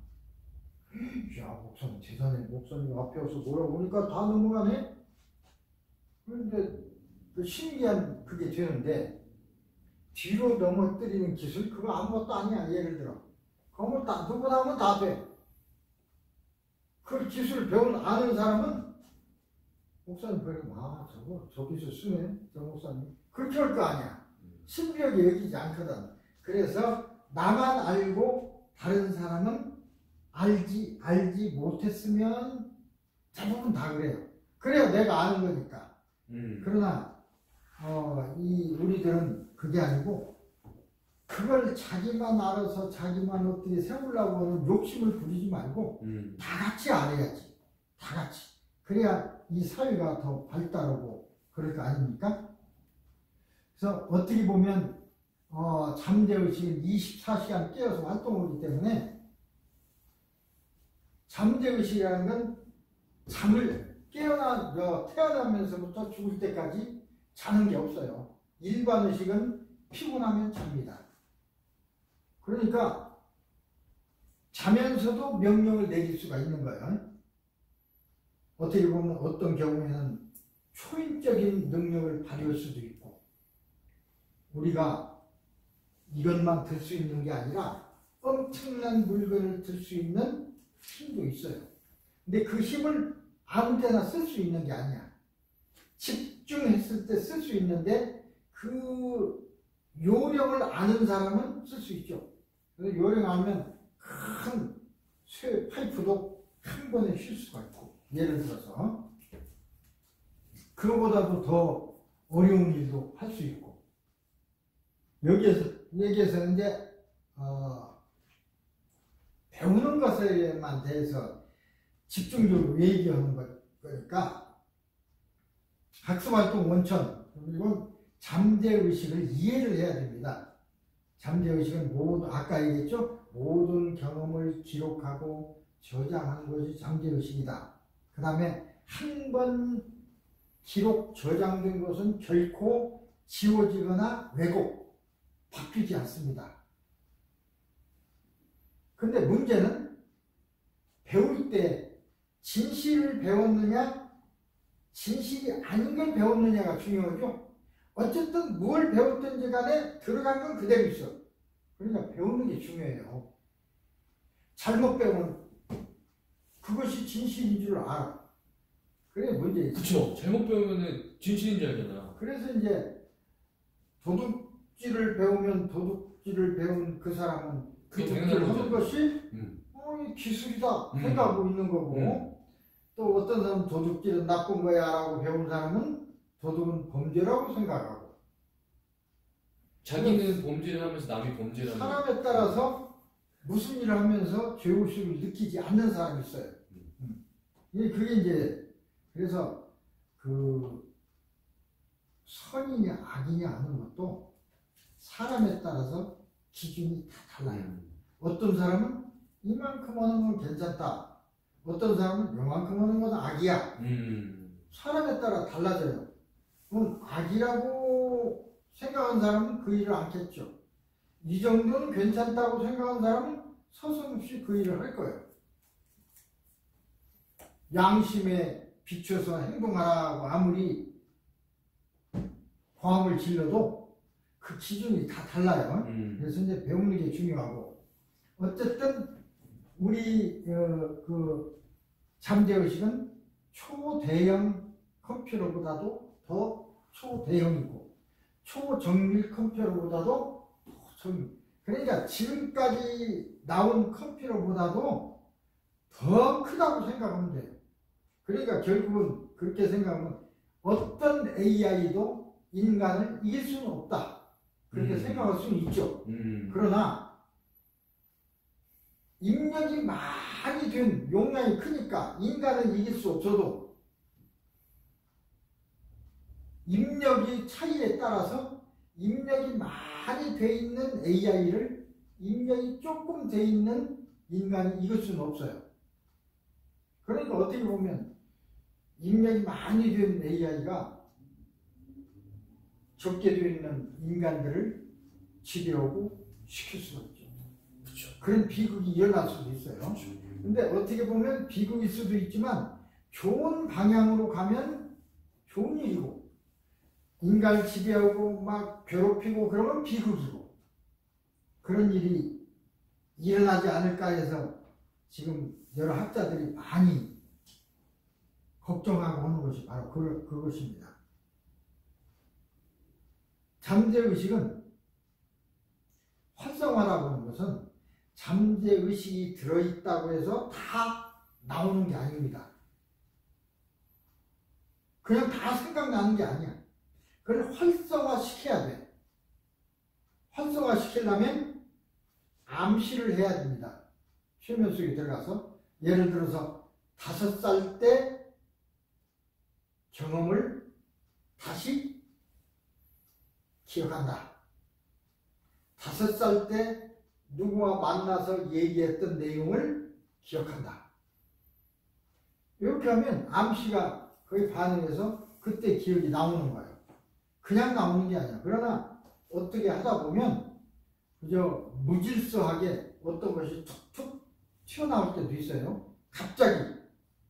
야, 목사님 대단해. 목사님 앞에 와서 뭐라고 하니까 다 넘어가네. 그런데 그 신기한 그게 되는데 뒤로 넘어뜨리는 기술 그거 아무것도 아니야. 예를 들어 그거 누구나 하면 다 돼. 그 기술을 아는 사람은 목사님 그러면 저 기술 쓰네 저 목사님 그렇게 할 거 아니야. 신비하게 여기지 않거든. 그래서 나만 알고 다른 사람은 알지 못했으면 대부분 다 그래요. 그래야 내가 아는 거니까. 그러나 우리들은 그게 아니고 그걸 자기만 알아서 자기만 어떻게 세우려고 하는 욕심을 부리지 말고 다 같이 알아야지. 다 같이. 그래야 이 사회가 더 발달하고 그럴 거 아닙니까? 그래서 어떻게 보면 잠재의식은 24시간 깨어서 활동하기 때문에 잠재의식이라는 건 잠을 태어나면서부터 죽을 때까지 자는 게 없어요. 일반 의식은 피곤하면 잡니다. 그러니까 자면서도 명령을 내릴 수가 있는 거예요. 어떻게 보면 어떤 경우에는 초인적인 능력을 발휘할 수도 있고 우리가 이것만 들 수 있는 게 아니라 엄청난 물건을 들 수 있는 힘도 있어요. 근데 그 힘을 아무 데나 쓸 수 있는 게 아니야. 집중했을 때 쓸 수 있는데 그 요령을 아는 사람은 쓸 수 있죠. 그래서 요령 알면 큰 파이프도 한 번에 쉴 수가 있고 예를 들어서 그거보다도 더 어려운 일도 할 수 있고 여기에서 이제 배우는 것에만 대해서 집중적으로 얘기하는 거니까 학습활동 원천 그리고 잠재의식을 이해를 해야 됩니다. 잠재의식은 아까 얘기했죠? 모든 경험을 기록하고 저장하는 것이 잠재의식이다. 그 다음에 한 번 기록 저장된 것은 결코 지워지거나 왜곡, 바뀌지 않습니다. 근데 문제는 배울 때 진실을 배웠느냐 진실이 아닌 걸 배웠느냐가 중요하죠. 어쨌든 뭘 배웠든지 간에 들어간 건 그대로 있어. 그러니까 배우는 게 중요해요. 잘못 배우면 그것이 진실인 줄 알아. 그게 문제지. 그쵸. 잘못 배우면 진실인 줄 알잖아. 그래서 이제 도둑질을 배우면 도둑질을 배운 그 사람은 도둑질을 하는 것이 기술이다 생각하고 있는 거고 또 어떤 사람은 도둑질은 나쁜 거야 라고 배운 사람은 도둑은 범죄라고 생각하고 자기는 범죄를 하면서 남이 범죄를 하는 사람에 따라서 무슨 일을 하면서 죄의식을 느끼지 않는 사람이 있어요. 그게 이제 그래서 그 선이냐 악이냐 하는 것도 사람에 따라서 기준이 다 달라요. 어떤 사람은 이만큼 하는 건 괜찮다. 어떤 사람은 요만큼 하는 건 악이야. 사람에 따라 달라져요. 그럼 악이라고 생각한 사람은 그 일을 않겠죠. 이 정도는 괜찮다고 생각한 사람은 서슴없이 그 일을 할 거예요. 양심에 비춰서 행동하라고 아무리 고함을 질러도 그 기준이 다 달라요. 그래서 이제 배우는 게 중요하고 어쨌든 우리 그 잠재의식은 초대형 컴퓨터보다도 더 초대형이고 초정밀 컴퓨터보다도 더 정밀. 그러니까 지금까지 나온 컴퓨터보다도 더 크다고 생각하면 돼요. 그러니까 결국은 그렇게 생각하면 어떤 AI도 인간을 이길 수는 없다. 그렇게 생각할 수는 있죠. 그러나 입력이 많이 된 용량이 크니까 인간은 이길 수 없어도 입력이 차이에 따라서 입력이 많이 돼 있는 AI를 입력이 조금 돼 있는 인간이 이길 수는 없어요. 그러니까 어떻게 보면 입력이 많이 된 AI가 적게 되어 있는 인간들을 지배하고 시킬 수가 있죠. 그쵸. 그런 비극이 일어날 수도 있어요. 근데 어떻게 보면 비극일 수도 있지만 좋은 방향으로 가면 좋은 일이고 인간을 지배하고 막 괴롭히고 그러면 비극이고 그런 일이 일어나지 않을까 해서 지금 여러 학자들이 많이 걱정하고 하는 것이 바로 그것입니다. 잠재의식은 활성화라고 하는 것은 잠재의식이 들어있다고 해서 다 나오는 게 아닙니다. 그냥 다 생각나는 게 아니야. 그걸 활성화시켜야 돼. 활성화시키려면 암시를 해야 됩니다. 최면 속에 들어가서 예를 들어서 5살 때 경험을 다시 기억한다. 5살 때 누구와 만나서 얘기했던 내용을 기억한다. 이렇게 하면 암시가 거의 반응해서 그때 기억이 나오는 거예요. 그냥 나오는 게 아니야. 그러나 어떻게 하다 보면 그저 무질서하게 어떤 것이 툭툭 튀어나올 때도 있어요. 갑자기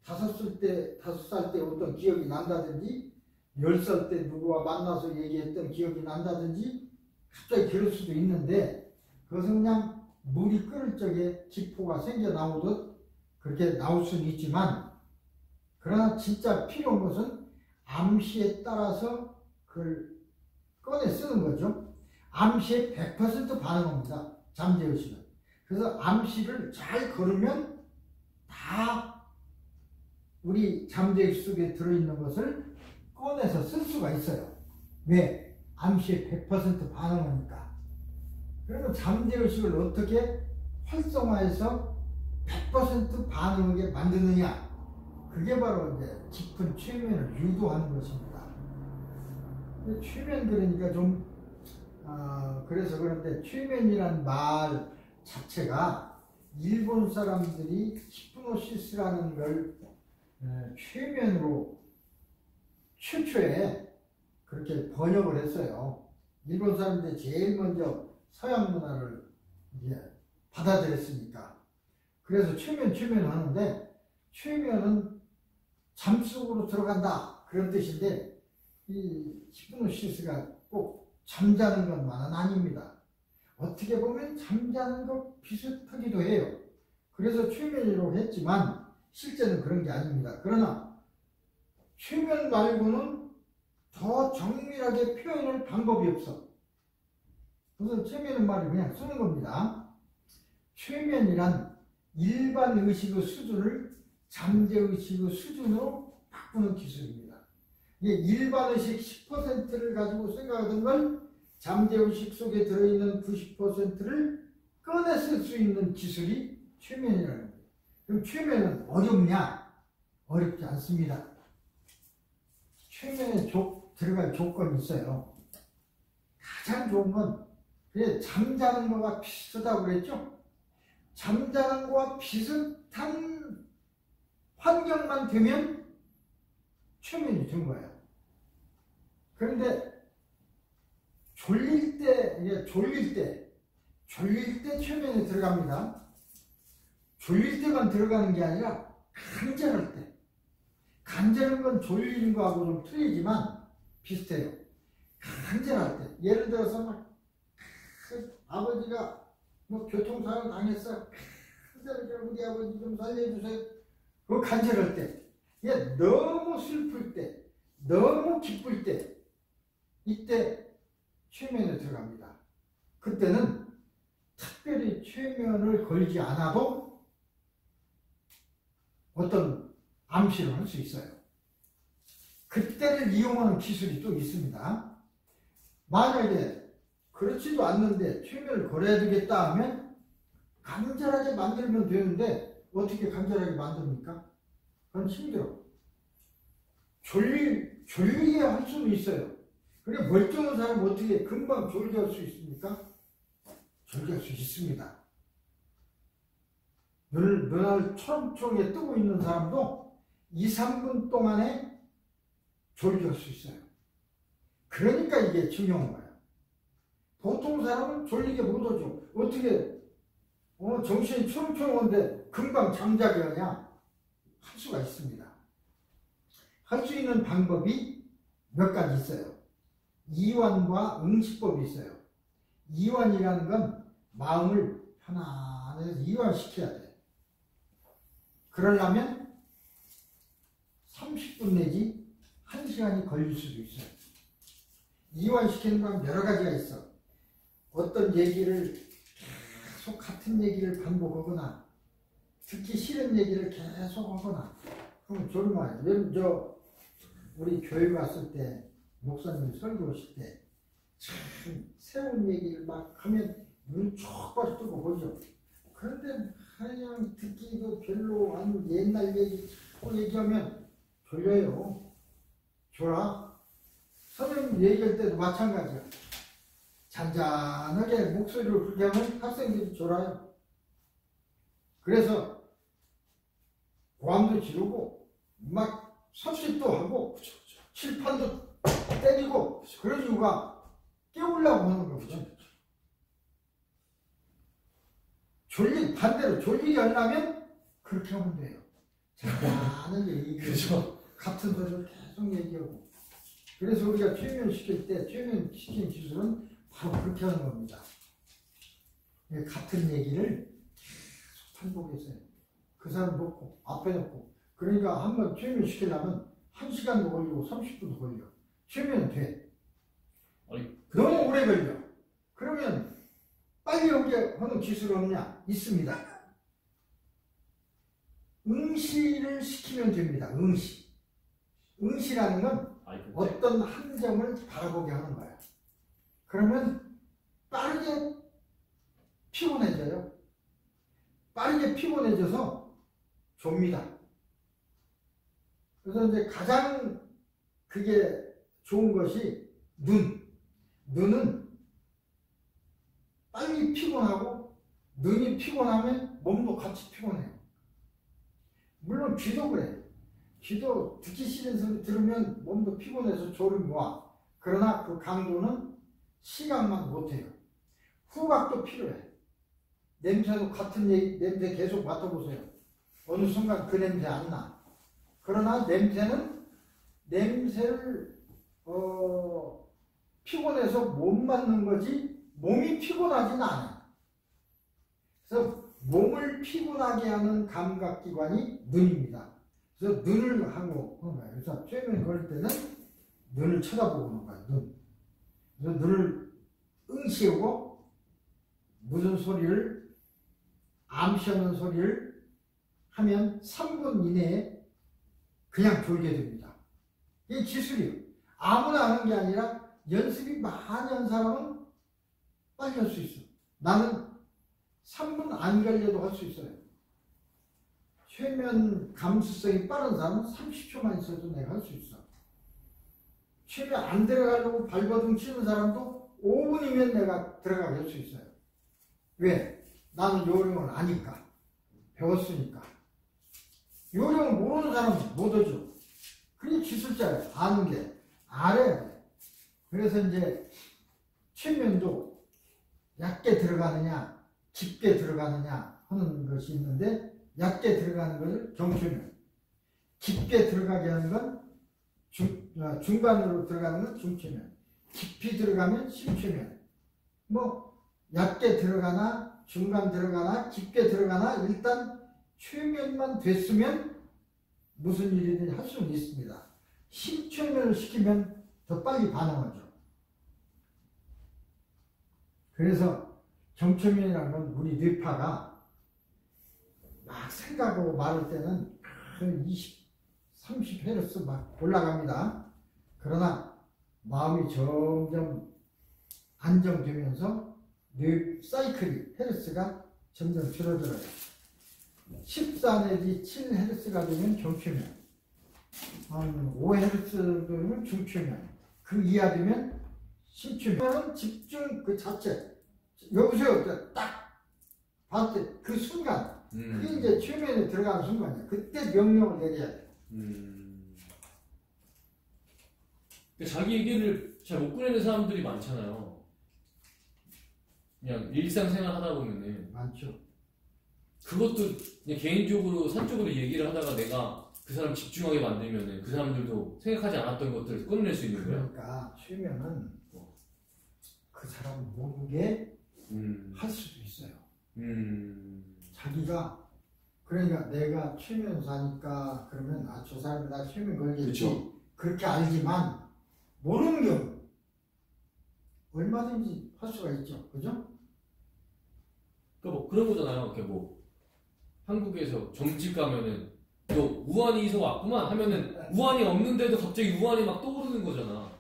5살 때 어떤 기억이 난다든지 10살 때 누구와 만나서 얘기했던 기억이 난다든지 갑자기 그럴 수도 있는데 그것은 그냥 물이 끓을 적에 기포가 생겨나오듯 그렇게 나올 수는 있지만 그러나 진짜 필요한 것은 암시에 따라서 그걸 꺼내 쓰는 거죠. 암시에 100% 반응합니다. 잠재의식은. 그래서 암시를 잘 걸으면 다 우리 잠재의식 속에 들어있는 것을 꺼내서 쓸 수가 있어요. 왜? 암시에 100% 반응하니까. 그러면 잠재의식을 어떻게 활성화해서 100% 반응하게 만드느냐? 그게 바로 이제 깊은 최면을 유도하는 것입니다. 최면 그러니까 좀 그래서 그런데 최면이란 말 자체가 일본 사람들이 히프노시스라는 걸 최면으로 최초에 그렇게 번역을 했어요. 일본 사람들이 제일 먼저 서양 문화를 이제 받아들였으니까. 그래서 최면 하는데 최면은 잠속으로 들어간다 그런 뜻인데 이 히프노시스가 꼭 잠자는 것만은 아닙니다. 어떻게 보면 잠자는 것 비슷하기도 해요. 그래서 최면이라고 했지만 실제는 그런 게 아닙니다. 그러나 최면 말고는 더 정밀하게 표현할 방법이 없어. 그래서 최면은 말을 그냥 쓰는 겁니다. 최면이란 일반 의식의 수준을 잠재의식의 수준으로 바꾸는 기술입니다. 이게 일반 의식 10%를 가지고 생각하던 걸 잠재의식 속에 들어있는 90%를 꺼내 쓸 수 있는 기술이 최면이라는 거예요. 그럼 최면은 어렵냐? 어렵지 않습니다. 최면에 들어갈 조건이 있어요. 가장 좋은 건 잠자는 거와 비슷하다고 그랬죠? 잠자는 거와 비슷한 환경만 되면 최면이 된 거예요. 그런데 졸릴 때 최면에 들어갑니다. 졸릴 때만 들어가는 게 아니라 간절할 때. 간절한 건 졸리는 거하고 좀 틀리지만 비슷해요. 간절할 때. 예를 들어서 막 아버지가 뭐 교통사고 당했어. 우리 아버지 좀 살려주세요. 그 간절할 때. 너무 슬플 때, 너무 기쁠 때, 이때 최면에 들어갑니다. 그때는 특별히 최면을 걸지 않아도 어떤 암시를 할 수 있어요. 그때를 이용하는 기술이 또 있습니다. 만약에 그렇지도 않는데 최면을 걸어야 되겠다 하면 간절하게 만들면 되는데 어떻게 간절하게 만듭니까? 그건 힘들어. 졸리게 할 수는 있어요. 그래 멀쩡한 사람 어떻게 금방 졸게 할 수 있습니까? 졸게 할 수 있습니다. 눈알 초롱초롱에 뜨고 있는 사람도 2, 3분 동안에 졸게 할 수 있어요. 그러니까 이게 중요한 거예요. 보통 사람은 졸리게 못하죠. 어떻게 정신이 초롱초롱한데 금방 잠자게 하냐? 할 수가 있습니다. 할 수 있는 방법이 몇 가지 있어요. 이완과 응시법이 있어요. 이완이라는 건 마음을 편안해서 이완시켜야 돼. 그러려면 30분 내지 1시간이 걸릴 수도 있어요. 이완시키는 건 여러 가지가 있어. 어떤 얘기를 계속 같은 얘기를 반복하거나 듣기 싫은 얘기를 계속 하거나 그럼 졸음와요. 예를 우리 교회 갔을 때 목사님 설교하실 때 참 새로운 얘기를 막 하면 눈 촉발 뜨고 보죠. 그런데 그냥 듣기도 별로 안 옛날 얘기 자꾸 얘기하면 졸려요. 졸아. 선생님 얘기할 때도 마찬가지야. 잔잔하게 목소리를 그렇게 하면 학생들이 졸아요. 그래서 고함도 지르고 막 설식도 하고 칠판도 때리고 그런 이유가 깨우려고 하는 거거든. 반대로 졸리게 하려면 그렇게 하면 돼요. 잔잔하게 얘기하고 그죠? 같은 소리를 계속 얘기하고 그래서 우리가 최면시킬 때 최면시킨 기술은 바로 그렇게 하는 겁니다. 같은 얘기를 계속 반복해서 그 사람 놓고 앞에 놓고 그러니까 한번 최면시키려면 1시간도 걸리고 30분도 걸려. 최면은 돼. 너무 오래 걸려. 그러면 빨리 오게 하는 기술 없냐? 있습니다. 응시를 시키면 됩니다. 응시. 응시라는 건 어떤 한 점을 바라보게 하는 거야. 그러면 빠르게 피곤해져요. 빠르게 피곤해져서 좁니다. 그래서 이제 가장 그게 좋은 것이 눈은 빨리 피곤하고 눈이 피곤하면 몸도 같이 피곤해요. 물론 귀도 그래. 귀도 듣기 싫은 소리 들으면 몸도 피곤해서 졸음이 와. 그러나 그 강도는 시각만 못해요. 후각도 필요해. 냄새도 같은 냄새 계속 맡아보세요. 어느 순간 그 냄새 안 나. 그러나 냄새를 피곤해서 못 맡는 거지 몸이 피곤하지는 않아요. 그래서 몸을 피곤하게 하는 감각기관이 눈입니다. 그래서 눈을 하고 하는 거예요. 그래서 최면 걸을 때는 눈을 쳐다보고 하는 거예요. 그래서 눈을 응시하고 무슨 소리를 암시하는 소리를 하면 3분 이내에 그냥 졸게 됩니다. 이게 기술이에요. 아무나 하는 게 아니라 연습이 많이 한 사람은 빨리 할 수 있어. 나는 3분 안 걸려도 할 수 있어요. 최면 감수성이 빠른 사람은 30초만 있어도 내가 할 수 있어. 최면 안 들어가려고 발버둥 치는 사람도 5분이면 내가 들어가게 할 수 있어요. 왜? 나는 요령을 아니까. 배웠으니까. 요령을 모르는 사람은 못하죠. 그게 기술자예요. 아는 게. 알아야 돼. 그래서 이제 최면도 얕게 들어가느냐 깊게 들어가느냐 하는 것이 있는데 얕게 들어가는 것을 경추면, 깊게 들어가게 하는 건 중간으로 들어가는 건 중추면, 깊이 들어가면 심추면. 뭐 얕게 들어가나 중간 들어가나 깊게 들어가나 일단 최면만 됐으면 무슨 일이든 할 수는 있습니다. 심최면을 시키면 더 빨리 반응하죠. 그래서 정체면이라는 건 우리 뇌파가 막 생각하고 말할 때는 20, 30Hz 막 올라갑니다. 그러나 마음이 점점 안정되면서 뇌 사이클이 헤르츠가 점점 줄어들어요. 14 내지 7Hz가 되면 정체면, 한 5Hz 되면 중체면, 그 이하 되면 심취면은 집중 그 자체. 여보세요. 딱 봤을 때 그 순간. 그게 이제 최면에 들어가는 순간이야. 그때 명령을 내려야 돼. 자기 얘기를 잘 못 꺼내는 사람들이 많잖아요. 그냥 일상생활 하다 보면은. 많죠. 그것도 그냥 개인적으로 사적으로 얘기를 하다가 내가 그 사람 집중하게 만들면은 그 사람들도 생각하지 않았던 것들을 꺼낼 수 있는 거예요. 그러니까 최면은 그 사람 모르게 할 수도 있어요. 자기가 그러니까 내가 최면사니까 그러면 저 사람이 나 최면 걸겠지. 그쵸. 그렇게 알지만 모르는 경우 얼마든지 할 수가 있죠. 그죠? 그러니까 뭐 그런 거잖아요. 이렇게 뭐 한국에서 점집 가면은 너 우한이서 왔구만 하면은 우한이 없는데도 갑자기 우한이 막 떠오르는 거잖아.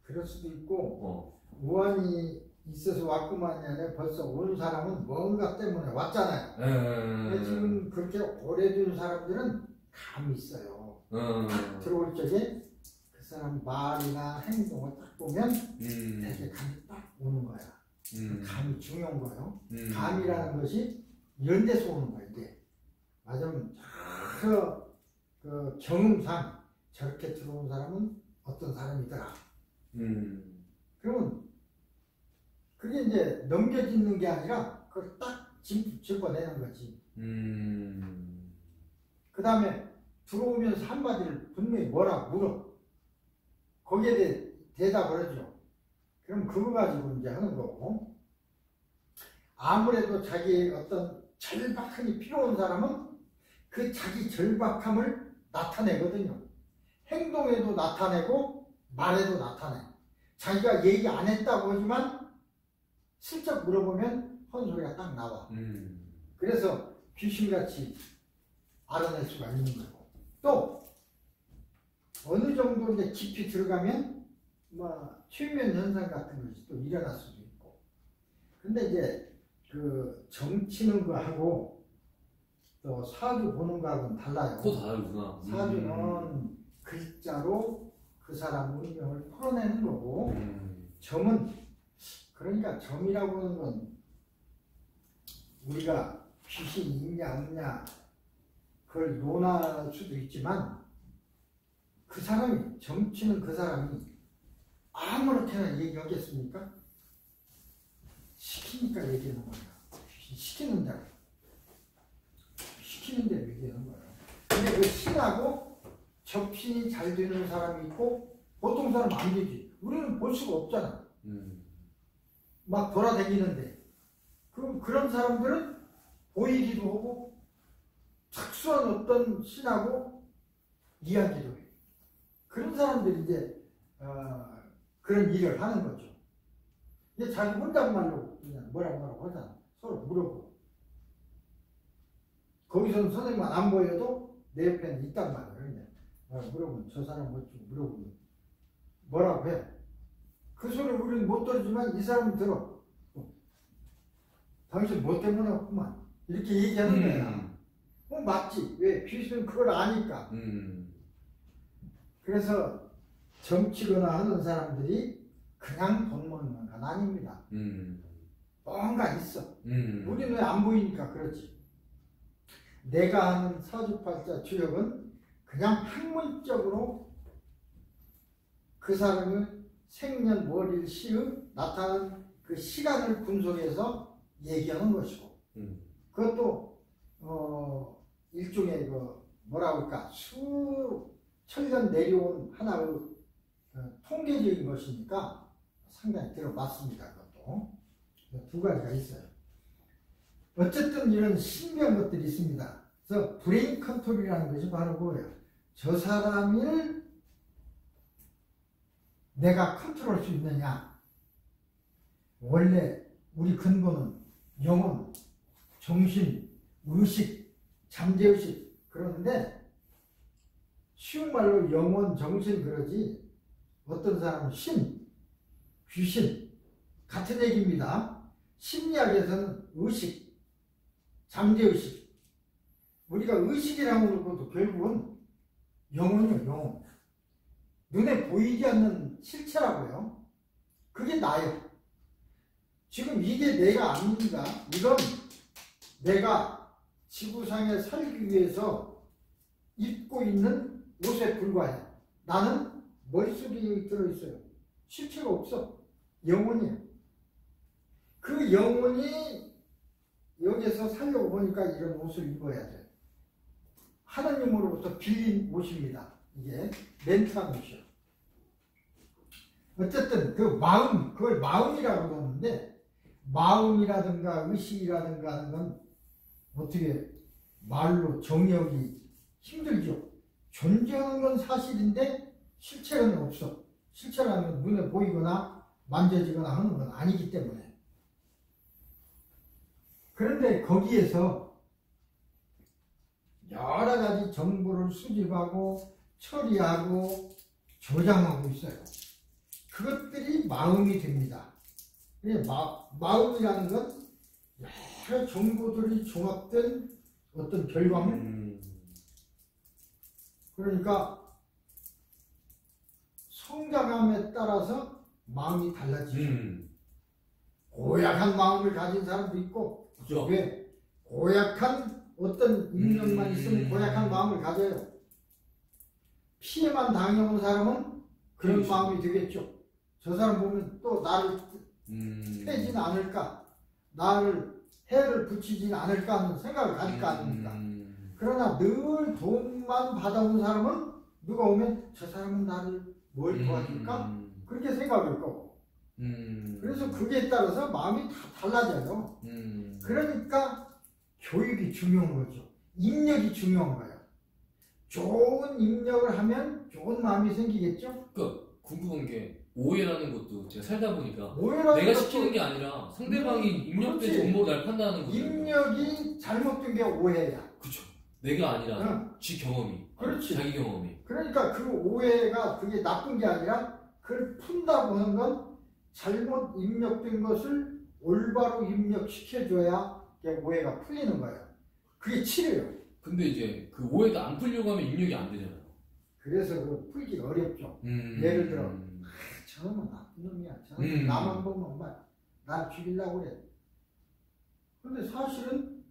그럴 수도 있고 어. 우한이 있어서 왔구만이 아니라 벌써 온 사람은 뭔가 때문에 왔잖아요. 근데 지금 그렇게 오래된 사람들은 감이 있어요. 딱 들어올 적에 그 사람 말이나 행동을 딱 보면 되게 감이 딱 오는 거야. 그 감이 중요한 거예요. 감이라는 것이 이런 데서 오는 거야. 이게 맞으면 그 경험상 저렇게 들어온 사람은 어떤 사람이더라. 그러면 그게 이제 넘겨짓는 게 아니라 그걸 딱 짚어내는 거지. 그 다음에 들어오면서 한마디를 분명히 뭐라 물어. 거기에 대해 대답을 해줘. 그럼 그거 가지고 이제 하는 거고. 아무래도 자기 어떤 절박함이 필요한 사람은 그 자기 절박함을 나타내거든요. 행동에도 나타내고 말에도 나타내. 자기가 얘기 안 했다고 하지만 슬쩍 물어보면 헛소리가 딱 나와. 그래서 귀신같이 알아낼 수가 있는 거고. 또 어느 정도 이제 깊이 들어가면 뭐 최면 현상 같은 것이 또 일어날 수도 있고. 근데 이제 그 정치는 거하고 또 사주 보는 거하고는 달라요. 또 다르구나. 사주는 글자로 그 사람 운명을 풀어내는 거고, 점은 그러니까 점이라고 하는 건 우리가 귀신이 있냐 없냐 그걸 논할 수도 있지만 그 사람이 점치는 그 사람이 아무렇게나 얘기하겠습니까? 시키니까 얘기하는 거야. 시키는 대로 얘기하는 거야. 근데 그 신하고 접신이 잘 되는 사람이 있고 보통 사람 안 되지. 우리는 볼 수가 없잖아. 막 돌아다니는데 그런 사람들은 보이기도 하고 특수한 어떤 신하고 이야기도 해. 그런 사람들이 이제 그런 일을 하는 거죠. 이제 자기 혼잣말로 그냥 뭐라고 하잖아. 서로 물어보고. 거기서는 선생님만 안 보여도 내 옆에는 있단 말이야. 그냥 물어보면 저 사람 어쩌고 물어보면 뭐라고 해. 그 소리 우리는 못 들지만 이 사람은 들어. 당신 뭐 때문에 왔구만. 이렇게 얘기하는 거야. 맞지. 왜? 귀신은 그걸 아니까. 그래서 점치거나 하는 사람들이 그냥 돈 먹는 건 아닙니다. 뭔가 있어. 우리는 왜 안 보이니까 그렇지. 내가 하는 사주팔자 주역은 그냥 학문적으로 그 사람의 생년월일 시의 나타난 그 시간을 분석해서 얘기하는 것이고, 그것도 일종의 그 뭐라 할까 수천년 내려온 하나의 통계적인 것이니까 상당히 들어봤습니다. 그것도 두 가지가 있어요. 어쨌든 이런 신비한 것들이 있습니다. 그래서 브레인 컨트롤이라는 것이 바로 뭐예요? 저 사람을 내가 컨트롤할 수 있느냐. 원래 우리 근본은 영혼, 정신, 의식, 잠재의식 그러는데 쉬운 말로 영혼, 정신 그러지 어떤 사람은 신, 귀신 같은 얘기입니다. 심리학에서는 의식, 잠재의식. 우리가 의식이라고 하는 것도 결국은 영혼이요, 영혼. 눈에 보이지 않는 실체라고요. 그게 나예요. 지금 이게 내가 아닙니다. 이건 내가 지구상에 살기 위해서 입고 있는 옷에 불과해. 나는 머릿속에 들어있어요. 실체가 없어. 영혼이에요. 그 영혼이 여기서 살려고 보니까 이런 옷을 입어야 돼. 하나님으로부터 빌린 옷입니다. 이게 렌트한 옷이요. 어쨌든 그 마음, 그걸 마음이라고 하는데 마음이라든가 의식이라든가 하는 건 어떻게 말로 정의하기 힘들죠. 존재하는 건 사실인데 실체는 없어. 실체라는 건 눈에 보이거나 만져지거나 하는 건 아니기 때문에. 그런데 거기에서 여러 가지 정보를 수집하고 처리하고 저장하고 있어요. 그것들이 마음이 됩니다. 마음이라는 건 여러 정보들이 종합된 어떤 결과물. 그러니까 성장함에 따라서 마음이 달라지죠. 고약한 마음을 가진 사람도 있고, 그죠. 왜? 고약한 어떤 인연만 있으면 고약한 마음을 가져요. 피해만 당해온 사람은 그런 그렇죠. 마음이 되겠죠. 저 사람 보면 또 나를 패진 않을까, 나를 해를 붙이진 않을까 하는 생각을 가질 거 아닙니까? 그러나 늘 돈만 받아온 사람은 누가 오면 저 사람은 나를 뭘 도와줄까? 그렇게 생각할 거고. 그래서 그게 따라서 마음이 다 달라져요. 그러니까 교육이 중요한 거죠. 입력이 중요한 거예요. 좋은 입력을 하면 좋은 마음이 생기겠죠? 그 궁금한 게 오해라는 것도 제가 살다 보니까 오해라는 내가 것도 시키는 게 아니라 상대방이 입력된 그렇지. 정보를 날 판단하는 거죠. 입력이 잘못된 게 오해야. 그쵸. 내가 아니라 응. 지 경험이. 그렇지. 자기 경험이. 그러니까 그 오해가 그게 나쁜 게 아니라 그걸 푼다고 하는 건 잘못 입력된 것을 올바로 입력시켜줘야 오해가 풀리는 거예요. 그게 치료예요. 근데 이제 그 오해가 안 풀려고 하면 입력이 안 되잖아요. 그래서 그 풀기가 어렵죠. 예를 들어 저놈은 나쁜 놈이야. 저놈은 나만 보면 날 죽이려고 그래. 근데 사실은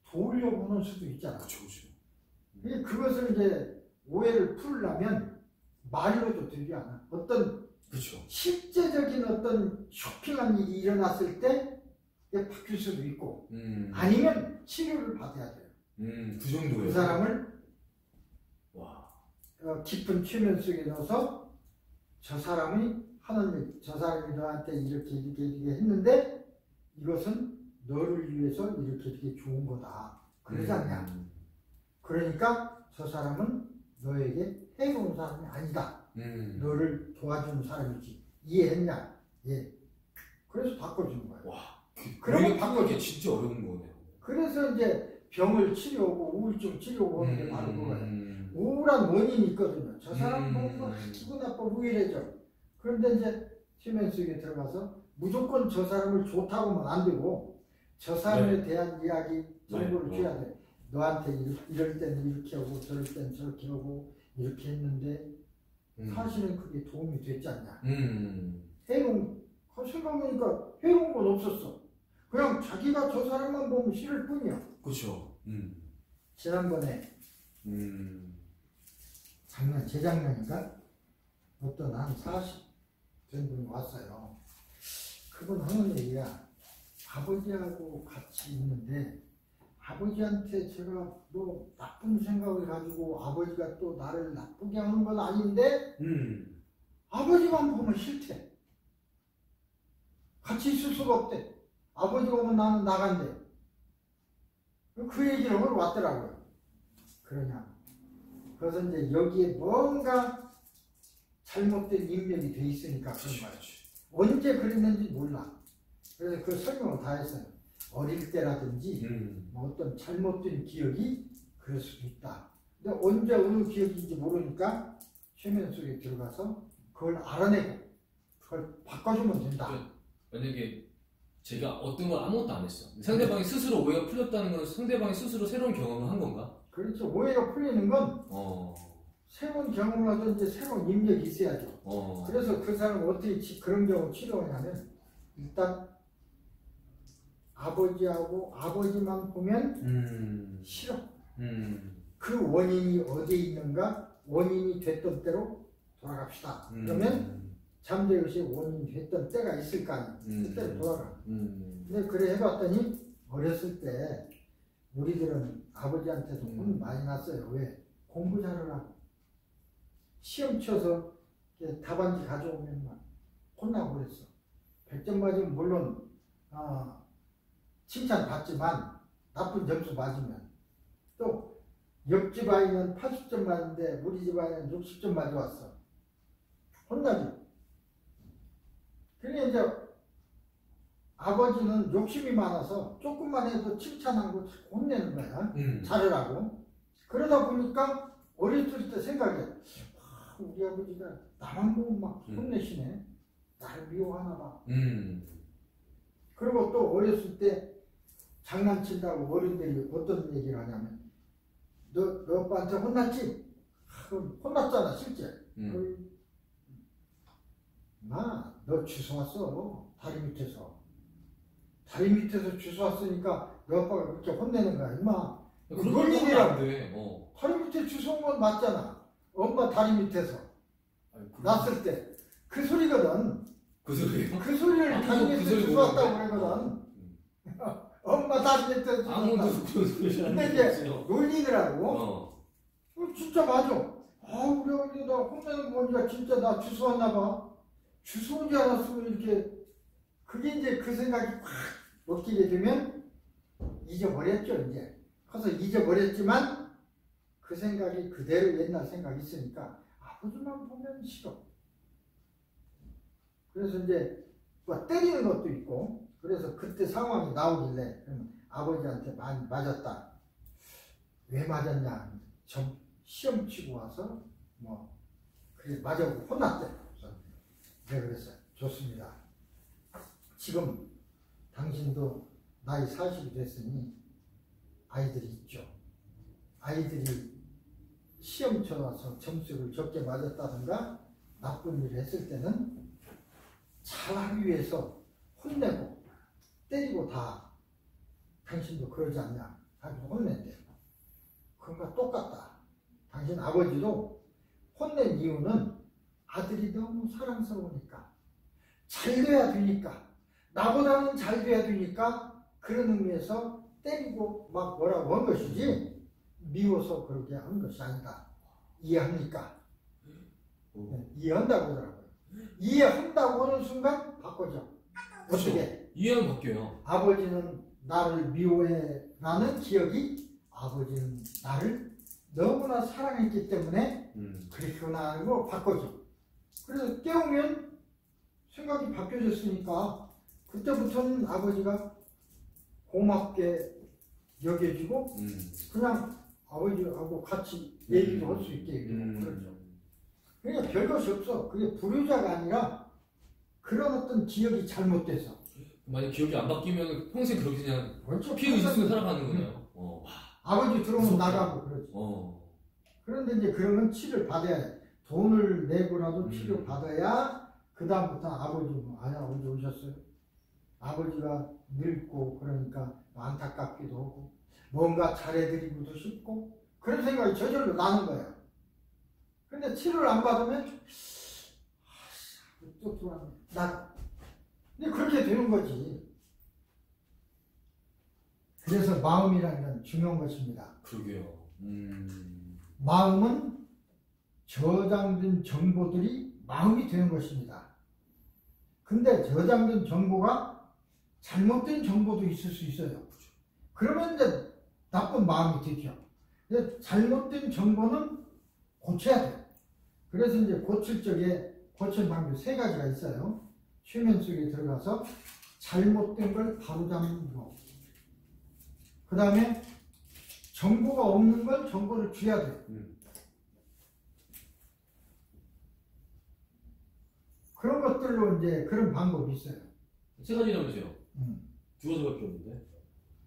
도우려고 하는 수도 있잖아. 그쵸, 그쵸. 그것을 이제 오해를 풀려면 말로도 되지 않아. 어떤 그쵸. 실제적인 어떤 쇼킹한 일이 일어났을 때 이게 바뀔 수도 있고 아니면 치료를 받아야 돼요. 그 정도예요. 그 사람을 와. 깊은 최면 속에 넣어서 저 사람이 하는 일, 저 사람이 너한테 이렇게 했는데 이것은 너를 위해서 이렇게 좋은 거다. 그러지 않냐? 그러니까 저 사람은 너에게 해로운 사람이 아니다. 너를 도와주는 사람이지. 이해했냐? 예. 그래서 바꿔주는 거예요. 와. 그러면 바꾸는 게 진짜 어려운 거네요. 그래서 이제 병을 치료하고 우울증 치료하고 하는 게 바로 그거예요. 우울한 원인이 있거든요. 저 사람 보면 기분 나빠 우울해져. 그런데 이제 최면 속에 들어가서 무조건 저 사람을 좋다고만 안 되고 저 사람에 대한 이야기 정보를 줘야 돼. 너한테 이럴 때는 이렇게 하고 저럴 때는 저렇게 하고 이렇게 했는데 사실은 그게 도움이 됐지 않냐. 해로운 생각해보니까 해로운 건 없었어. 그냥 자기가 저 사람만 보면 싫을 뿐이야. 그렇죠. 지난번에 재작년인가 어떤 한 40 된 분이 왔어요. 그분 하는 얘기가 아버지하고 같이 있는데 아버지한테 제가 뭐 나쁜 생각을 가지고 아버지가 또 나를 나쁘게 하는 건 아닌데 아버지만 보면 싫대. 같이 있을 수가 없대. 아버지가 오면 나는 나간대. 그 얘기를 하러 왔더라고요. 그러냐. 그래서 이제 여기에 뭔가 잘못된 인명이 돼 있으니까 그런 거예요. 언제 그랬는지 몰라. 그래서 그 설명을 다 했어요. 어릴 때라든지 뭐 어떤 잘못된 기억이 그럴 수도 있다. 근데 언제 어느 기억인지 모르니까 최면 속에 들어가서 그걸 알아내고 그걸 바꿔주면 된다. 만약에 제가 어떤 걸 아무것도 안 했어. 상대방이 스스로 오해가 풀렸다는 건 상대방이 스스로 새로운 경험을 한 건가? 그렇죠. 오해가 풀리는 건 새로운 경험을 하든지 새로운 입력이 있어야죠. 그래서 그 사람은 어떻게 그런 경우 치료하냐면 일단 아버지하고 아버지만 보면 싫어. 그 원인이 어디에 있는가? 원인이 됐던 때로 돌아갑시다. 그러면 잠재의식의 원인이 됐던 때가 있을 거 아니에요. 그때로 돌아가. 근데 그래 해봤더니 어렸을 때 우리들은 아버지한테도 혼 많이 났어요. 왜? 공부 잘하라고. 시험 쳐서 답안지 가져오면 막 혼나고 그랬어. 100점 맞으면 물론 칭찬 받지만 나쁜 점수 맞으면 또 옆집 아이는 80점 맞는데 우리 집 아이는 60점 맞아왔어. 혼나죠. 그러니 이제 아버지는 욕심이 많아서 조금만 해도 칭찬하고 혼내는 거야. 잘하라고. 그러다 보니까 어렸을 때 생각해. 우리 아버지가 나만 보면 막 혼내시네. 나를 미워하나 봐. 그리고 또 어렸을 때 장난친다고 어른들이 어떤 얘기를 하냐면 너 오빠한테 혼났지? 혼났잖아 실제. 너 주워 왔어. 다리 밑에서 주워 왔으니까 너 오빠가 그렇게 혼내는 거야 임마. 그런 일이라고 돼. 다리 밑에 주워 온 건 맞잖아. 엄마 다리 밑에서 났을 때 그 소리거든. 그 소리예요? 그 소리를 다리 밑에 주워 왔다고 그러거든. 엄마 다리 밑에 주워 아무도 왔다. 그런 소리 안 근데 이제 놀리느라고. 진짜 맞아. 우리 어머니 나 혼내는 거 보니까 진짜 나 주워 왔나 봐. 주워 오지 않았으면 이렇게. 그게 이제 그 생각이 확 먹히게 되면 잊어버렸죠 이제. 커서 잊어버렸지만 그 생각이 그대로 옛날 생각이 있으니까 아버지만 보면 싫어. 그래서 이제 뭐 때리는 것도 있고. 그래서 그때 상황이 나오길래 그러면 아버지한테 많이 맞았다. 왜 맞았냐? 시험 치고 와서 뭐 그래 맞아고 혼났대. 그래서 내가 그랬어요. 좋습니다. 지금 당신도 나이 40이 됐으니 아이들이 있죠. 아이들이 시험 쳐와서 점수를 적게 맞았다든가 나쁜 일을 했을 때는 잘하기 위해서 혼내고 때리고 다 당신도 그러지 않냐 하면서 혼낸대. 그런가 똑같다. 당신 아버지도 혼낸 이유는 아들이 너무 사랑스러우니까 잘 돼야 되니까 나보다는 잘 돼야 되니까 그런 의미에서 때리고 막 뭐라고 한 것이지 미워서 그렇게 한 것이 아니다. 이해합니까? 네, 이해한다고 하더라고요. 이해한다고 하는 순간 바꿔줘. 어떻게? 이해하면 바뀌어요. 아버지는 나를 미워해 라는 기억이 아버지는 나를 너무나 사랑했기 때문에 그렇구나 하고 바꿔줘. 그래서 깨우면 생각이 바뀌어졌으니까 그때부터는 아버지가 고맙게 여겨지고 그냥 아버지하고 같이 얘기도 할 수 있게 그러죠. 그러니까 별것이 없어. 그게 불효자가 아니라 그런 어떤 기억이 잘못돼서. 만약 기억이 안 바뀌면 평생 그렇게 그냥 그렇죠. 피해 있으면 살아가는 거네요. 아버지 들어오면 무섭다. 나가고 그러지. 그런데 이제 그러면 치료를 받아야 해. 돈을 내고라도 치료 받아야 그 다음부터 아버지 오셨어요. 아버지가 늙고 그러니까 안타깝기도 하고 뭔가 잘해드리고도 싶고 그런 생각이 저절로 나는 거예요. 근데 치료를 안 받으면 또 들어왔네. 근데 그렇게 되는 거지. 그래서 마음이라는 건 중요한 것입니다. 그러게요. 마음은 저장된 정보들이 마음이 되는 것입니다. 근데 저장된 정보가 잘못된 정보도 있을 수 있어요. 그러면 이제 나쁜 마음이 되죠. 근데 잘못된 정보는 고쳐야 돼요. 그래서 이제 고칠 적에 고칠 방법이 3가지가 있어요. 최면 속에 들어가서 잘못된 걸 바로잡는 거. 그 다음에 정보가 없는 걸 정보를 줘야 돼요. 그런 것들로 이제 그런 방법이 있어요. 3가지라면서요? 2가지밖에 없는데?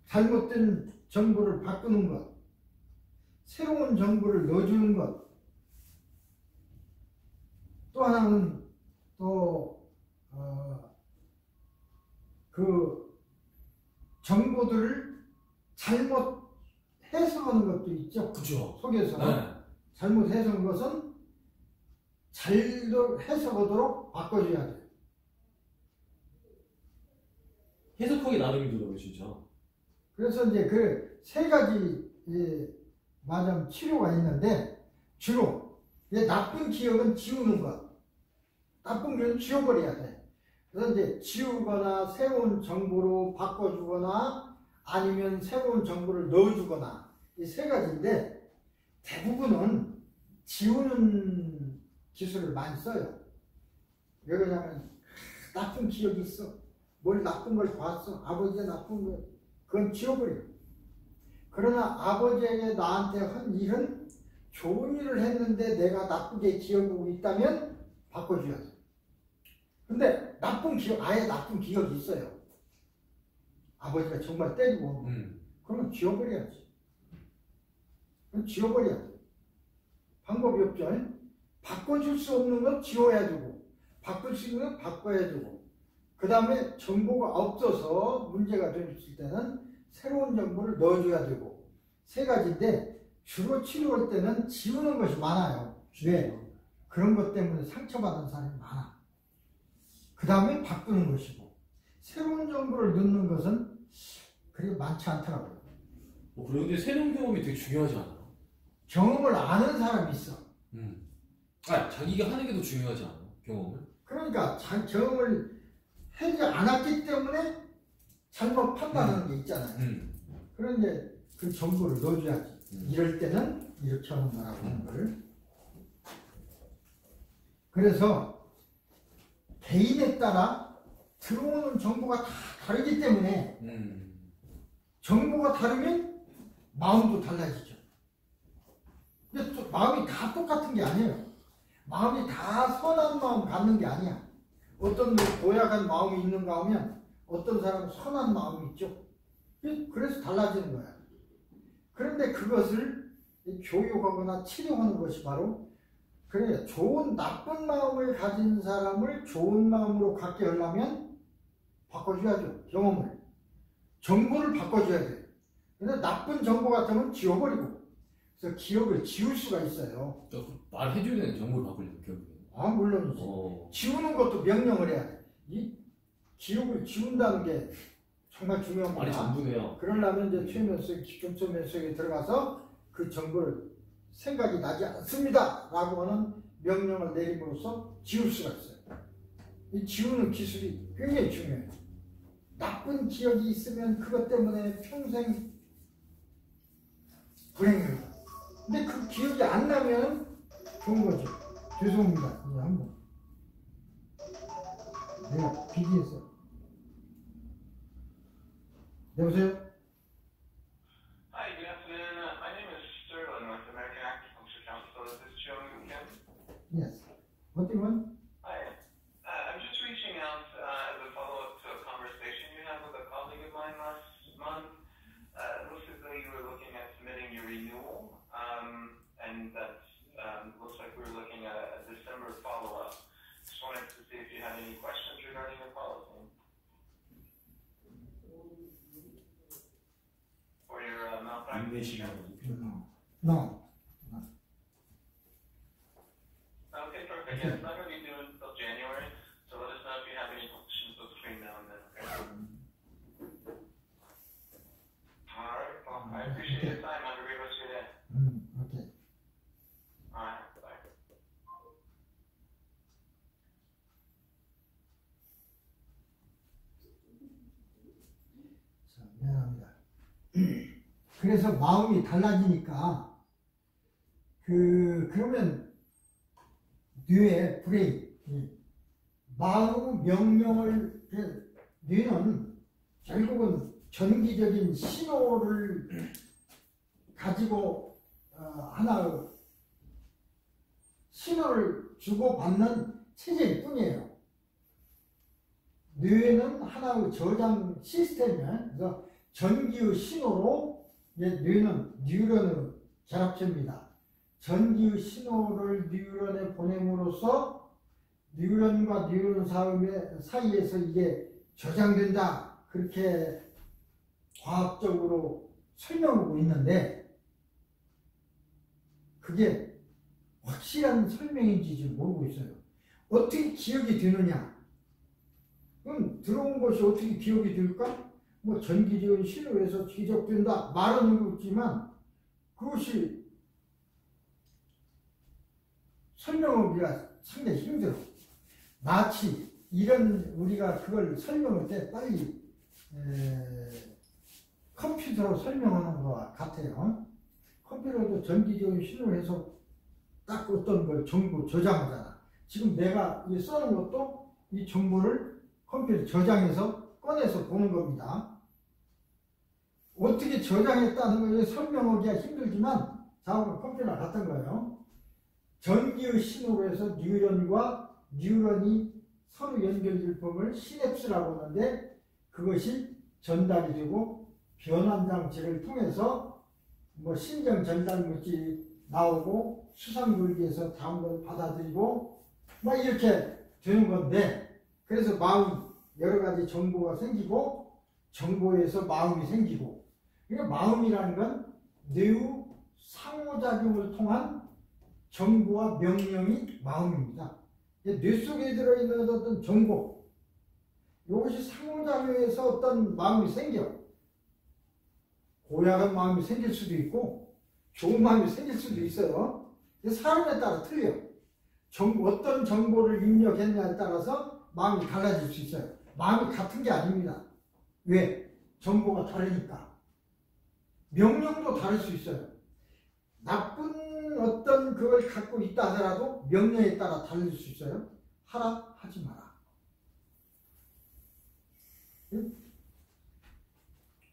잘못된 정보를 바꾸는 것, 새로운 정보를 넣어주는 것, 또 하나는 그 정보들을 잘못 해석하는 것도 있죠. 그죠. 속에서. 네. 잘못 해석한 것은 잘 해석하도록 바꿔줘야 돼요. 해석하기 나름이더라고요, 진짜. 그래서 이제 그 3가지 마담 치료가 있는데 주로 나쁜 기억은 지우는 것. 나쁜 기억은 지워버려야 돼. 그래서 이제 지우거나 새로운 정보로 바꿔주거나 아니면 새로운 정보를 넣어주거나 이 3가지인데 대부분은 지우는 기술을 많이 써요. 왜 그러냐면 나쁜 기억이 있어. 뭘 나쁜 걸 봤어. 아버지가 나쁜 거 그건 지워버려. 그러나 아버지에게 나한테 한 일은 좋은 일을 했는데 내가 나쁘게 기억하고 있다면 바꿔줘야 돼. 근데 나쁜 기억, 아예 나쁜 기억이 있어요. 아버지가 정말 때리고 그러면 지워버려야지. 그럼 지워버려야 돼. 방법이 없죠. 바꿔줄 수 없는 건 지워야 되고 바꿀 수 있는 건 바꿔야 되고 그 다음에 정보가 없어서 문제가 될 때는 새로운 정보를 넣어줘야 되고 세 가지인데 주로 치료할 때는 지우는 것이 많아요. 왜? 그런 것 때문에 상처받은 사람이 많아. 그 다음에 바꾸는 것이고 새로운 정보를 넣는 것은 그렇게 많지 않더라고요. 그런데 새로운 경험이 되게 중요하지 않아요? 경험을 아는 사람이 있어. 자기가 하는 게 더 중요하지 않아요? 경험을? 그러니까 경험을 하지 않았기 때문에 잘못 판단하는 게 있잖아요. 그런데 그 정보를 넣어줘야지. 이럴 때는 이렇게 하는 거라고 하는 걸. 그래서 개인에 따라 들어오는 정보가 다 다르기 때문에 정보가 다르면 마음도 달라지죠. 근데 또 마음이 다 똑같은 게 아니에요. 마음이 다 선한 마음 갖는 게 아니야. 어떤 고약한 마음이 있는가 하면 어떤 사람은 선한 마음이 있죠. 그래서 달라지는 거야. 그런데 그것을 교육하거나 치료하는 것이 바로 그래 좋은 나쁜 마음을 가진 사람을 좋은 마음으로 갖게 하려면 바꿔줘야죠. 경험을. 정보를 바꿔줘야 돼요. 근데 나쁜 정보 같으면 지워버리고 그래서 기억을 지울 수가 있어요. 말해줘야 되는 정보를 바꾸려면 결국에. 물론이지. 지우는 것도 명령을 해야 돼. 이 기억을 지운다는 게 정말 중요한 거야. 말이 전부네요. 그러려면 이제 최면석, 기초점 면석에 들어가서 그 정보를 생각이 나지 않습니다 라고 하는 명령을 내림으로써 지울 수가 있어요. 이 지우는 기술이 굉장히 중요해요. 나쁜 기억이 있으면 그것 때문에 평생 불행해요. 근데 그 기억이 안 나면 좋은 거죠. 죄송합니다. 이제 한번 내가 비디했어. 여보세요? Hi, good afternoon. My name is Sterling with American Acupuncture Council. Is this Joe Kim? Yes. What do you want? Hi. I'm just reaching out as a follow-up to a conversation you had with a colleague of mine last month. It looks as though you were looking at submitting your renewal, and that looks like we were looking at a December follow-up. Just wanted to see if you had any questions regarding your policy. For your malpractice. No. Okay, perfect. Yeah, it's not going to be due until January, so let us know if you have any questions between now and then, okay? All right, well, I appreciate your time. Have a great rest of your day. Okay. All right, bye. 자, 미안합니다. 그래서 마음이 달라지니까 그러면 뇌의 브레인 마음 명령을 뇌는 결국은 전기적인 신호를 가지고 하나 신호를 주고받는 체제일 뿐이에요. 뇌는 하나의 저장 시스템이에요. 그래서 전기의 신호로 뇌는 뉴런의 결합체입니다. 전기의 신호를 뉴런에 보냄으로써 뉴런과 뉴런 사이에서 이게 저장된다. 그렇게 과학적으로 설명하고 있는데 그게 확실한 설명인지 지금 모르고 있어요. 어떻게 기억이 되느냐? 그럼 들어온 것이 어떻게 기억이 될까? 뭐 전기적인 신호에서 기적된다 말은 하고 있지만 그것이 설명하기가 상당히 힘들어. 마치 이런 우리가 그걸 설명할 때 빨리 컴퓨터로 설명하는 것과 같아요. 컴퓨터도 전기적인 신호에서 딱 어떤 걸 정보 저장하잖아. 지금 내가 이 써는 것도 이 정보를 컴퓨터에 저장해서 꺼내서 보는 겁니다. 어떻게 저장했다는 걸 설명하기가 힘들지만 자오가 컴퓨터나 같은 거예요. 전기의 신호로 해서 뉴런과 뉴런이 서로 연결될 법을 시냅스라고 하는데 그것이 전달이 되고 변환 장치를 통해서 뭐 신경 전달 물질이 나오고 수상물기에서 다음 걸 받아들이고 막 이렇게 되는 건데 그래서 마음 여러 가지 정보가 생기고 정보에서 마음이 생기고 그러니까 마음이라는 건 뇌의 상호작용을 통한 정보와 명령이 마음입니다. 뇌 속에 들어있는 어떤 정보 이것이 상호작용해서 어떤 마음이 생겨 고약한 마음이 생길 수도 있고 좋은 마음이 생길 수도 있어요. 사람에 따라 틀려요. 어떤 정보를 입력했냐에 따라서 마음이 달라질 수 있어요. 마음이 같은 게 아닙니다. 왜? 정보가 다르니까. 명령도 다를 수 있어요. 나쁜 어떤 그걸 갖고 있다 하더라도 명령에 따라 다를 수 있어요. 하라, 하지 마라.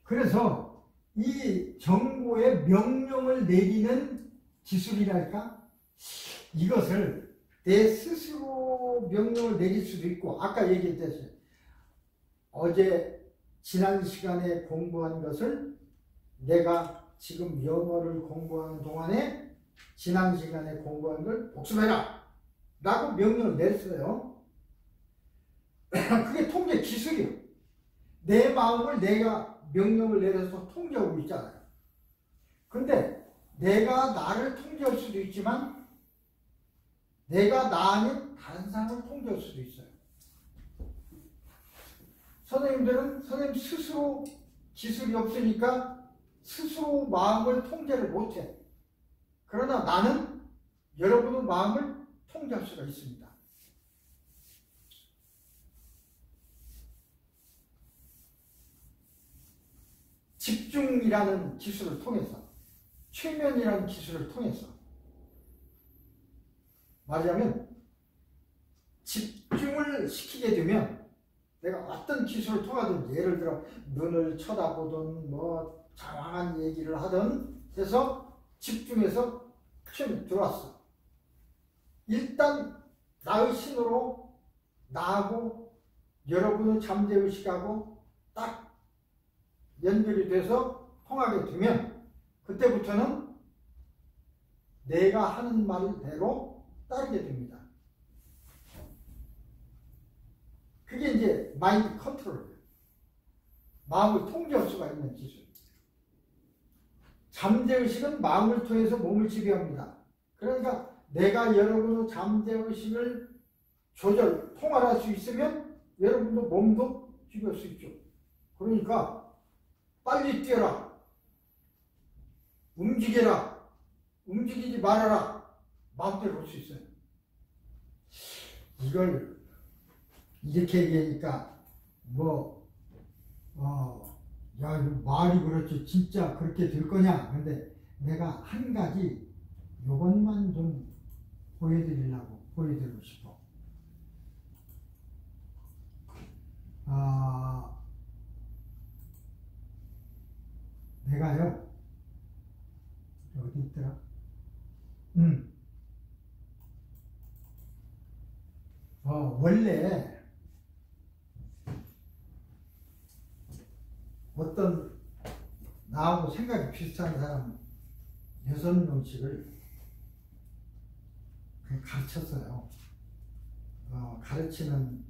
그래서 이 정보에 명령을 내리는 기술이랄까? 이것을 내 스스로 명령을 내릴 수도 있고 아까 얘기했듯이 어제 지난 시간에 공부한 것을 내가 지금 영어를 공부하는 동안에 지난 시간에 공부한 걸 복습해라 라고 명령을 냈어요. 그게 통제 기술이에요. 내 마음을 내가 명령을 내려서 통제하고 있잖아요. 근데 내가 나를 통제할 수도 있지만 내가 나 아닌 다른 사람을 통제할 수도 있어요. 선생님들은 선생님 스스로 기술이 없으니까 스스로 마음을 통제를 못해. 그러나 나는 여러분의 마음을 통제할 수가 있습니다. 집중이라는 기술을 통해서 최면이라는 기술을 통해서 말하자면 집중을 시키게 되면 내가 어떤 기술을 통하든 예를 들어 눈을 쳐다보든 뭐 장황한 얘기를 하든 해서 집중해서 최면 들어왔어. 일단 나의 신호로 나하고 여러분의 잠재의식하고 딱 연결이 돼서 통하게 되면 그때부터는 내가 하는 말대로 따르게 됩니다. 그게 이제 마인드 컨트롤, 마음을 통제할 수가 있는 기술. 잠재의식은 마음을 통해서 몸을 지배합니다. 그러니까 내가 여러분의 잠재의식을 통할할 수 있으면 여러분도 몸도 지배할 수 있죠. 그러니까 빨리 뛰어라, 움직여라, 움직이지 말아라, 마음대로 할 수 있어요. 이걸 이렇게 얘기하니까 야, 말이 그렇지 진짜 그렇게 될 거냐? 근데 내가 한 가지 요것만 좀 보여드리고 싶어. 내가요 어디 있더라? 원래 어떤 나하고 생각이 비슷한 사람 6명씩을 가르쳤어요. 가르치는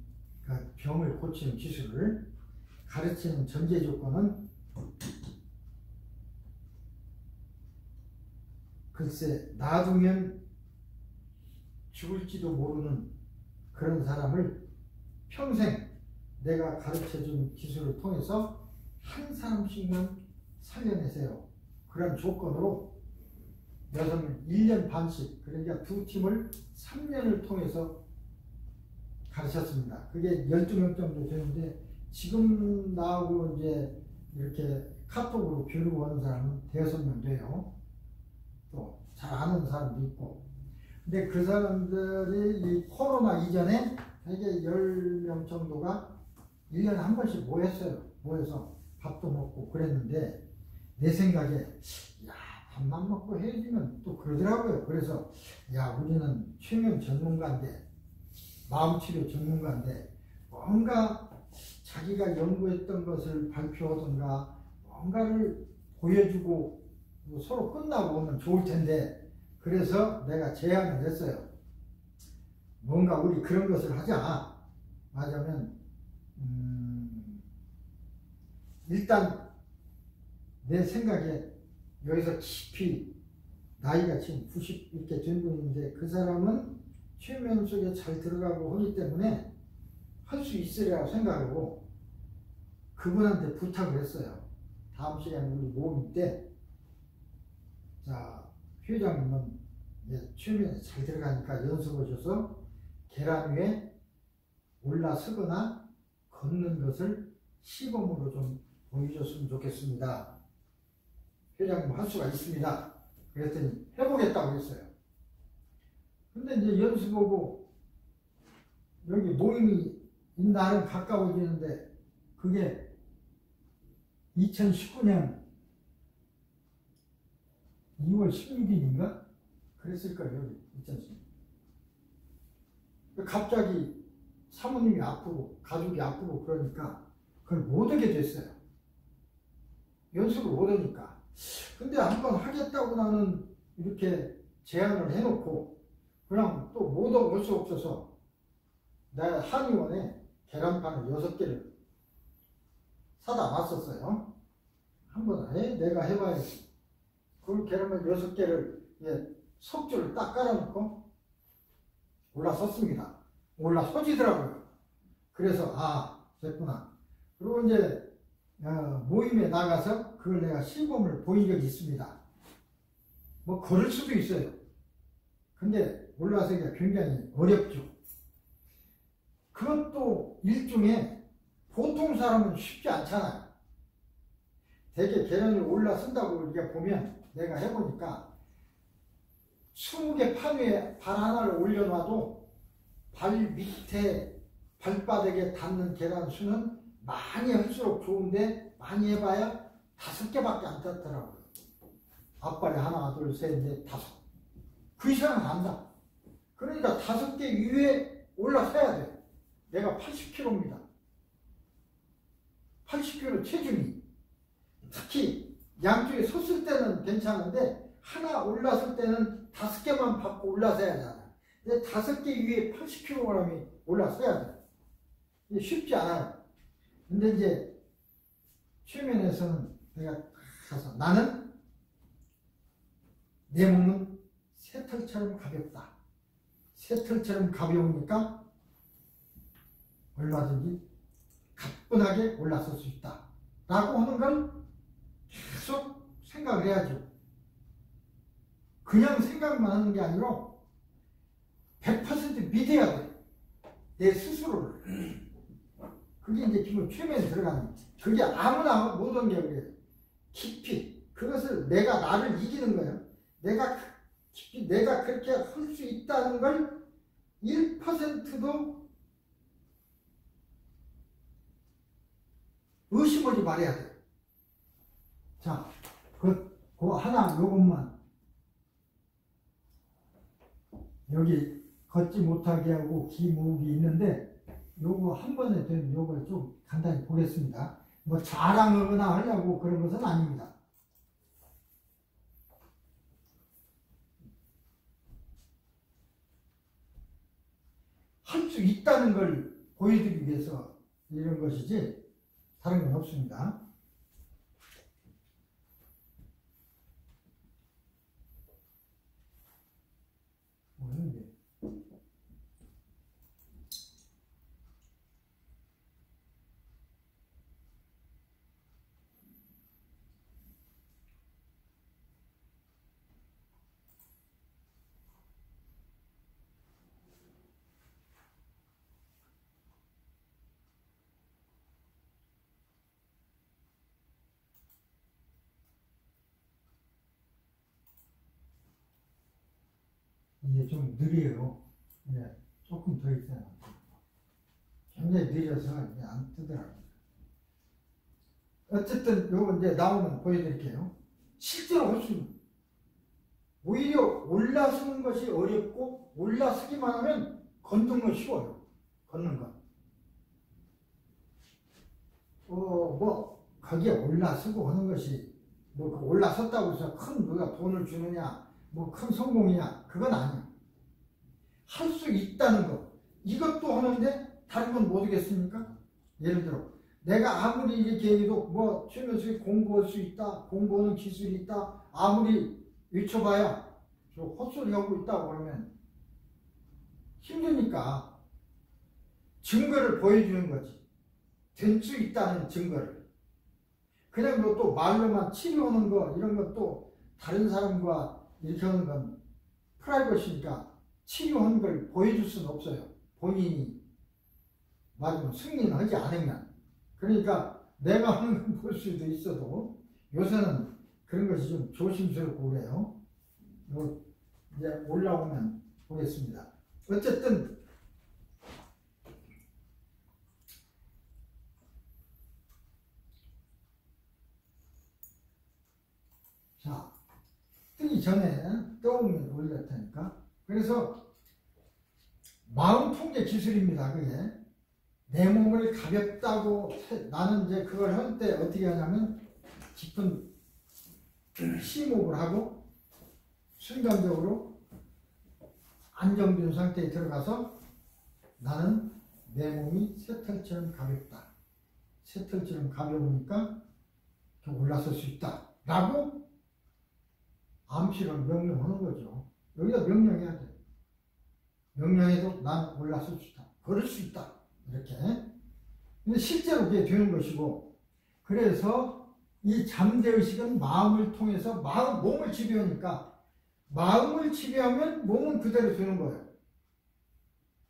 병을 고치는 기술을 가르치는 전제 조건은 글쎄 놔두면 죽을지도 모르는 그런 사람을 평생 내가 가르쳐준 기술을 통해서 한 사람씩만 살려내세요. 그런 조건으로 1년 반씩, 그러니까 두 팀을 3년을 통해서 가르쳤습니다. 그게 12명 정도 되는데 지금 나하고 이제 이렇게 카톡으로 교류하는 하는 사람은 5명 돼요. 또 잘 아는 사람도 있고. 근데 그 사람들이 이 코로나 이전에 되게 10명 정도가 1년에 한 번씩 모였어요. 모여서 밥도 먹고 그랬는데 내 생각에 야 밥만 먹고 헤어지면 또 그러더라고요. 그래서 야 우리는 최면 전문가인데 마음치료 전문가인데 뭔가 자기가 연구했던 것을 발표하던가 뭔가를 보여주고 서로 끝나고 오면 좋을 텐데 그래서 내가 제안을 했어요. 뭔가 우리 그런 것을 하자. 하자면 일단 내 생각에 여기서 깊이 나이가 지금 90 이렇게 된 분인데 그 사람은 최면 속에 잘 들어가고 하기 때문에 할 수 있으리라고 생각하고 그분한테 부탁을 했어요. 다음 시간에 우리 모임 때 자, 회장님은 이제 최면에 잘 들어가니까 연습하셔서 계란 위에 올라서거나 걷는 것을 시범으로 좀 보여줬으면 좋겠습니다. 회장님 할 수가 있습니다. 그랬더니 해보겠다고 했어요. 근데 이제 연습하고 여기 모임이 나름 가까워지는데 그게 2019년 2월 16일인가? 그랬을 거예요. 여기 2019년. 갑자기 사모님이 아프고 가족이 아프고 그러니까 그걸 못 하게 됐어요. 연습을 못 하니까. 근데 한번 하겠다고 나는 이렇게 제안을 해놓고 그냥 또 못 하고 올 수 없어서 내가 한의원에 계란판을 6개를 사다 놨었어요. 한번 내가 해봐야지. 그 계란판 6개를 석줄을 딱 깔아놓고 올라섰습니다. 올라서지더라고요. 그래서 됐구나. 그리고 이제 모임에 나가서 그걸 내가 시범을 보인 적이 있습니다. 뭐 걸을 수도 있어요. 근데 올라서기가 굉장히 어렵죠. 그것도 일종의 보통 사람은 쉽지 않잖아요. 대개 계란이 올라선다고 우리가 보면 내가 해보니까 20개 판 위에 발 하나를 올려놔도 발 밑에 발바닥에 닿는 계란 수는 많이 할수록 좋은데 많이 해봐야 5개밖에 안 닿더라고요. 앞발에 하나, 둘, 셋, 넷, 5. 그 이상은 안 닿아. 그러니까 5개 위에 올라서야 돼. 내가 80kg입니다. 80kg 체중이. 특히 양쪽에 섰을 때는 괜찮은데 하나 올랐을 때는 5개만 받고 올라서야 하잖아. 근데 5개 위에 80kg이 올라서야 돼. 이게 쉽지 않아요. 근데 이제 최면에서는 내가 가서 나는 내 몸은 새털처럼 가볍다. 새털처럼 가벼우니까 얼마든지 가뿐하게 올라설 수 있다. 라고 하는 걸 계속 생각을 해야죠. 그냥 생각만 하는 게 아니라 100% 믿어야 돼. 내 스스로를. 그게 이제 기본 최면에 들어가는 거지. 그게 아무나 못한 게 그래요. 깊이. 그것을 내가 나를 이기는 거예요. 내가 깊이 내가 그렇게 할 수 있다는 걸 1%도 의심하지 말아야 돼. 자, 그 하나 요것만 여기 걷지 못하게 하고 기 모으기 있는데 요거 한 번에 된 요걸 좀 간단히 보겠습니다. 뭐 자랑하거나 하려고 그런 것은 아닙니다. 할 수 있다는 걸 보여드리기 위해서 이런 것이지 다른 건 없습니다. 뭐였는데? 이게 좀 느려요. 네, 조금 더 있어요. 굉장히 느려서 이제 안 뜨더라고요. 어쨌든 요거 이제 나오면 보여드릴게요. 실제로 할 수 있는, 오히려 올라서는 것이 어렵고 올라서기만 하면 걷는 건 쉬워요. 걷는 건. 뭐 거기에 올라서고 하는 것이 뭐 올라섰다고 해서 큰 누가 돈을 주느냐 뭐 큰 성공이냐 그건 아니야. 할 수 있다는 것 이것도 하는데 다른 건 모르겠습니까? 예를 들어 내가 아무리 이렇게 해도 뭐 최면석이 공부할 수 있다, 공부하는 기술이 있다, 아무리 외쳐봐야 저 헛소리 하고 있다고 그러면 힘드니까 증거를 보여주는 거지. 될 수 있다는 증거를. 그냥 뭐 또 말로만 치료하는 거 이런 것도 다른 사람과 이렇게 하는 건 프라이버시니까 치료한 걸 보여줄 수는 없어요. 본인이 맞으면 승리는 하지 않으면. 그러니까 내가 하는 건 볼 수도 있어도 요새는 그런 것이 좀 조심스럽고 그래요. 뭐 이제 올라오면 보겠습니다. 어쨌든 자 뜨기 전에 떠오르면 올릴 테니까. 그래서 마음 통제 기술입니다. 그게 내 몸을 가볍다고 나는 이제 그걸 할 때 어떻게 하냐면 깊은 심호흡을 하고 순간적으로 안정된 상태에 들어가서 나는 내 몸이 새털처럼 가볍다. 새털처럼 가벼우니까 올라설 수 있다. 라고 암시를 명령하는 거죠. 여기다 명령해야 돼. 명령해도 난 올라설 수 있다. 걸을 수 있다. 이렇게. 근데 실제로 그게 되는 것이고, 그래서 이 잠재의식은 마음을 통해서 몸을 지배하니까, 마음을 지배하면 몸은 그대로 되는 거예요.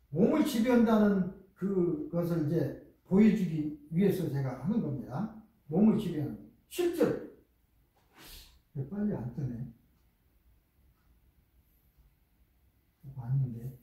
몸을 지배한다는 그것을 이제 보여주기 위해서 제가 하는 겁니다. 몸을 지배하는 거. 실제로. 왜 빨리 안 뜨네? 아닌데.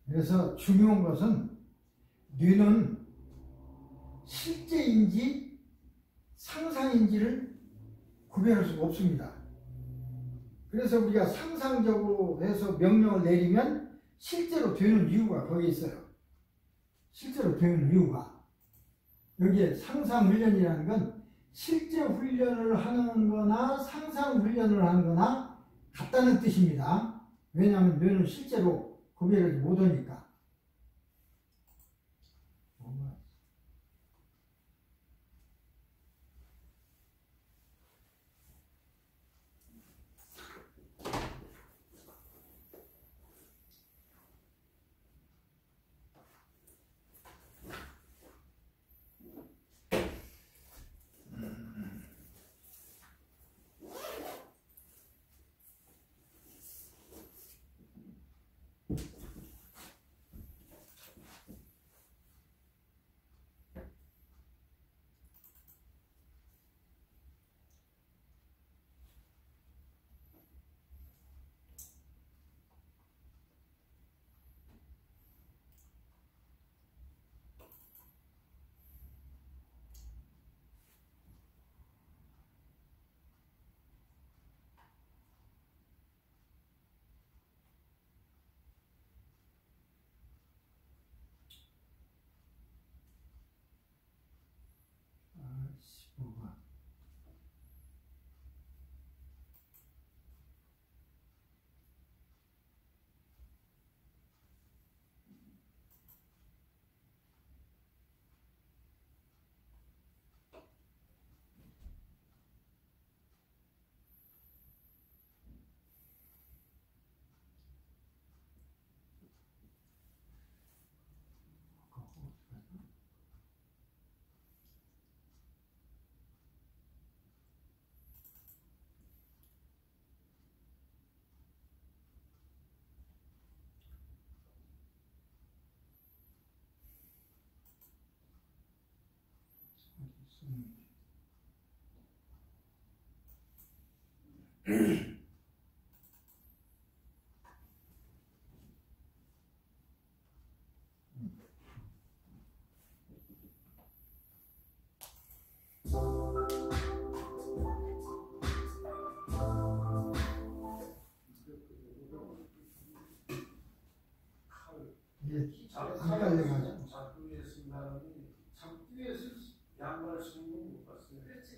그래서 중요한 것은 뇌는 실제인지 상상인지를 구별할 수가 없습니다. 그래서 우리가 상상적으로 해서 명령을 내리면 실제로 되는 이유가 거기에 있어요. 실제로 되는 이유가. 여기에 상상훈련이라는 건 실제 훈련을 하는 거나 상상 훈련을 하는 거나 같다는 뜻입니다. 왜냐하면 뇌는 실제로 구별하지 못하니까. 이게 안 깔려가지고. 작품에 쓴 사람이 작품에서 양말 쓰는 못 봤어요. 그렇지.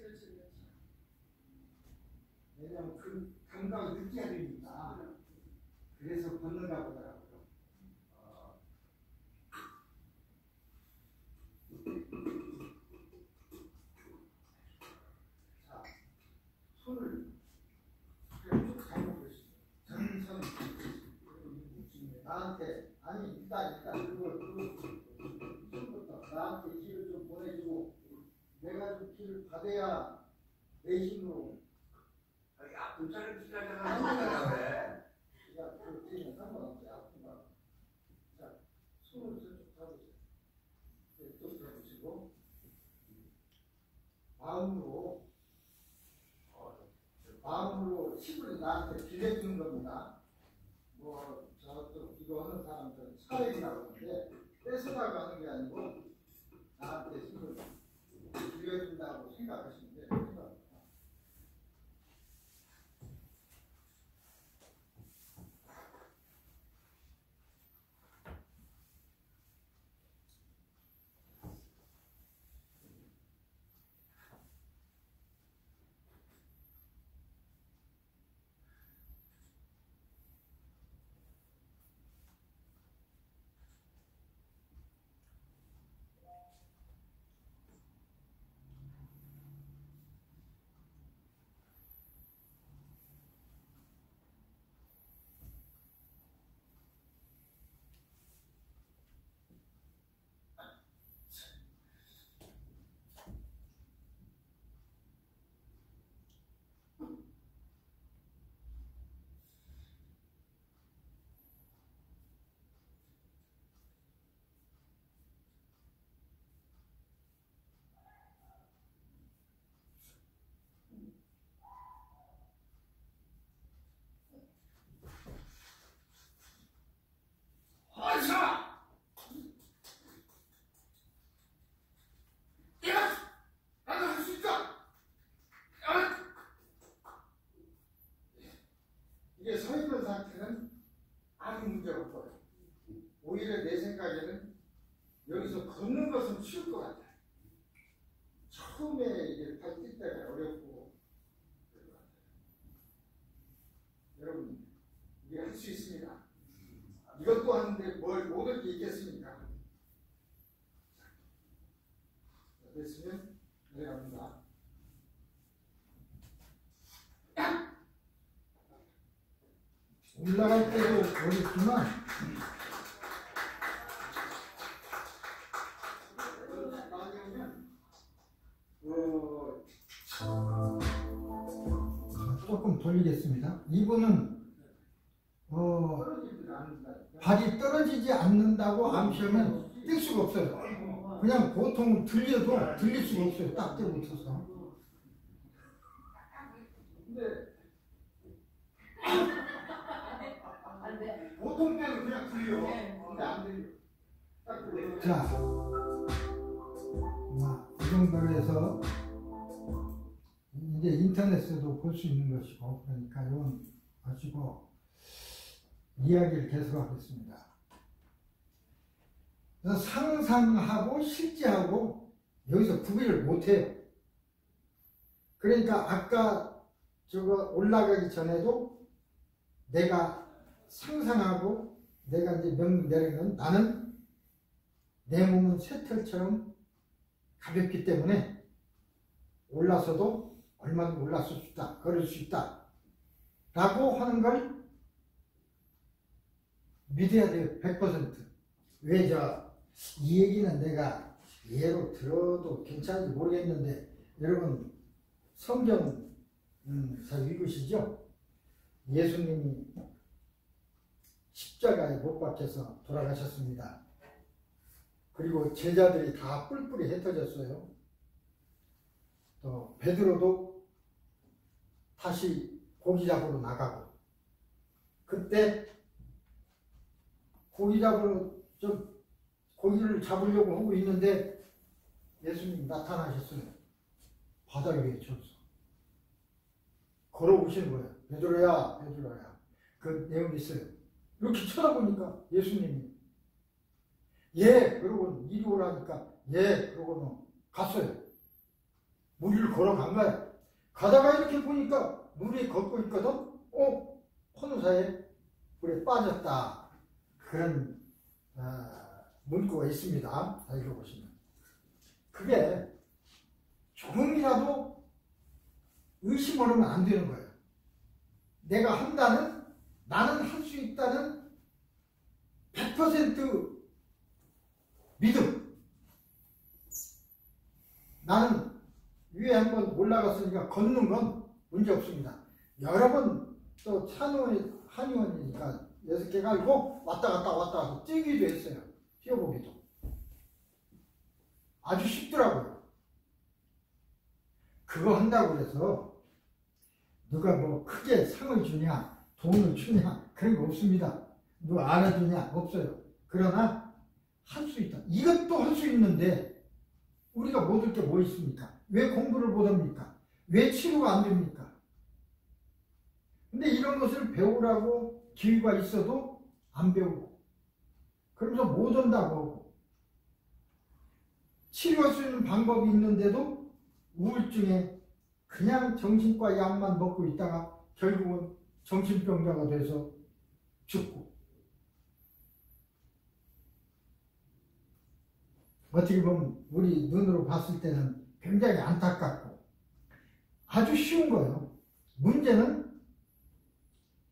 왜냐면 그 감각을 느껴야 되니까. 그래서 걷는가 보더라고요. 자, 손을 그냥 쭉 감고 계시죠. 전선을 나한테 아니 일단 그거 처음부터 나한테 길을 좀 보내주고 내가 좀 길을 받아야 내 힘으로 앞분자를 기다려가 하는 왜? 야 그렇지 상관없지 아픈가. 자 손을 저쪽 잡으세요. 쭉 잡으시고 마음으로 힘을 나한테 빌려주는 겁니다. 뭐 저쪽 이거 하는 사람들은 사회이라고 하는데 뺏어가고 하는 게 아니고 나한테 힘을 빌려준다고 생각하시면 돼요. 이게 서 있는 상태는 아무 문제가 없어요. 오히려 내 생각에는 여기서 걷는 것은 쉬울 것 같아요. 처음에 이게 발뛸 때가 어렵고 그럴 것 같아요. 여러분, 우리 할 수 있습니다. 이것도 하는데 뭘 못할 게 있겠습니까? 자, 됐으면 내려갑니다. 올라갈 때도 어렵지만 조금 돌리겠습니다. 이분은 발이 떨어지지 않는다고 암시하면 뛸 수가 없어요. 그냥 보통 들려도 들릴 수가 없어요. 딱 들어붙어서. 근데 보통 때는 그냥 들려. 근데 안 들려. 딱 들려. 자, 이 정도로 해서 이제 인터넷에도 볼 수 있는 것이고, 그러니까 이건 가지고 이야기를 계속하겠습니다. 그래서 상상하고 실제하고 여기서 구별을 못해요. 그러니까 아까 저거 올라가기 전에도 내가 상상하고 내가 이제 명령 내리는 나는 내 몸은 쇠털처럼 가볍기 때문에 올라서도 얼마든지 올라설 수 있다, 걸을 수 있다 라고 하는 걸 믿어야 돼요. 100%. 왜 이 얘기는 내가 예로 들어도 괜찮은지 모르겠는데 여러분 성경 잘 읽으시죠? 예수님이 십자가에 못 박혀서 돌아가셨습니다. 그리고 제자들이 다 뿔뿔이 흩어졌어요. 또 베드로도 다시 고기 잡으러 나가고, 그때 고기 잡으러 좀 고기를 잡으려고 하고 있는데 예수님 나타나셨어요. 바다 위에 쳐서 걸어오시는 거예요. 베드로야, 베드로야. 그 내용이 있어요. 이렇게 쳐다보니까 예수님이 예, 그러고 이리 오라니까 예, 그러고는 갔어요. 물 위를 걸어간 거야. 가다가 이렇게 보니까 물이 걷고 있거든. 어느 사이에 물에 빠졌다. 그런 문구가 있습니다. 다 읽어보시면. 그게 조금이라도 의심을 하면 안 되는 거예요. 내가 한다는, 나는 할 수 있다는 100% 믿음. 나는 위에 한번 올라갔으니까 걷는 건 문제 없습니다. 여러 번 또 한의원이니까 6개 갈고 왔다 갔다 뛰기도 했어요. 뛰어보기도. 아주 쉽더라고요. 그거 한다고 해서 누가 뭐 크게 상을 주냐, 돈을 주냐, 그런 거 없습니다. 누가 알아주냐, 없어요. 그러나 할 수 있다. 이것도 할 수 있는데 우리가 못할 게 뭐 있습니까? 왜 공부를 못합니까? 왜 치료가 안 됩니까? 근데 이런 것을 배우라고 기회가 있어도 안 배우고, 그러면서 못 온다고 하고, 치료할 수 있는 방법이 있는데도 우울증에 그냥 정신과 약만 먹고 있다가 결국은 정신병자가 돼서 죽고. 어떻게 보면 우리 눈으로 봤을 때는 굉장히 안타깝고 아주 쉬운 거예요. 문제는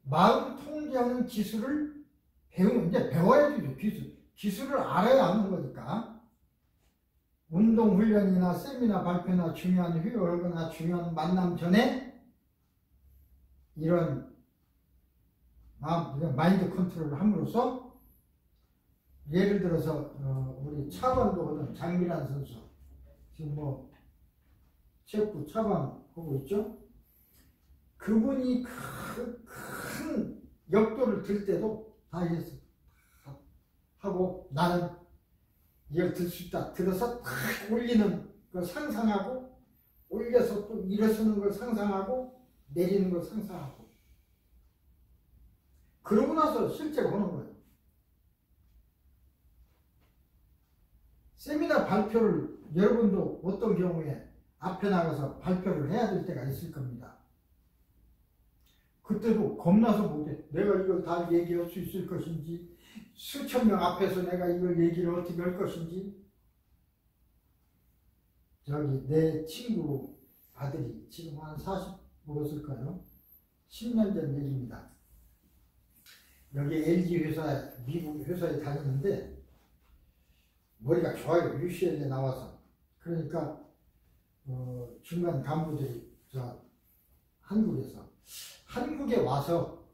마음 통제하는 기술을 이제 배워야 되죠. 기술을 알아야 하는 거니까. 운동 훈련이나 세미나 발표나 중요한 회의거나 중요한 만남 전에 이런 마인드 컨트롤을 함으로써, 예를 들어서 우리 차관도 하는 장미란 선수, 지금 뭐 체육부 차관 하고 있죠. 그분이 큰 역도를 들 때도 다 이랬어. 하고 나는 이걸 들 수 있다. 들어서 탁 올리는 걸 상상하고, 올려서 또 일어서는 걸 상상하고, 내리는 걸 상상하고. 그러고 나서 실제로 하는 거예요. 세미나 발표를 여러분도 어떤 경우에 앞에 나가서 발표를 해야 될 때가 있을 겁니다. 그때도 겁나서 못해. 내가 이걸 다 얘기할 수 있을 것인지, 수천 명 앞에서 내가 이걸 얘기를 어떻게 할 것인지. 저기 내 친구 아들이 지금 한 40 먹었을까요? 10년 전 얘기입니다. 여기 LG 회사, 미국 회사에 다니는데 머리가 좋아요. UCLA에 나와서. 그러니까 중간 간부들이 한국에 와서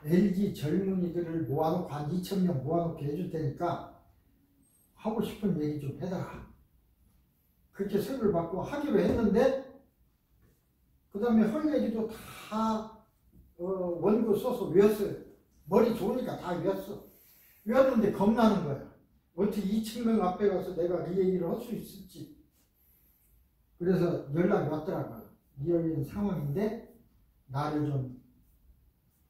LG 젊은이들을 모아놓고 한 2,000명 모아놓게 해줄 테니까 하고 싶은 얘기 좀 해달라. 그렇게 설교를 받고 하기로 했는데, 그 다음에 할 얘기도 다 원고 써서 외웠어요. 머리 좋으니까 다 외웠어. 외웠는데 겁나는 거야. 어떻게 2,000명 앞에 가서 내가 이 얘기를 할 수 있을지. 그래서 연락이 왔더라고요. 이런 상황인데 나를 좀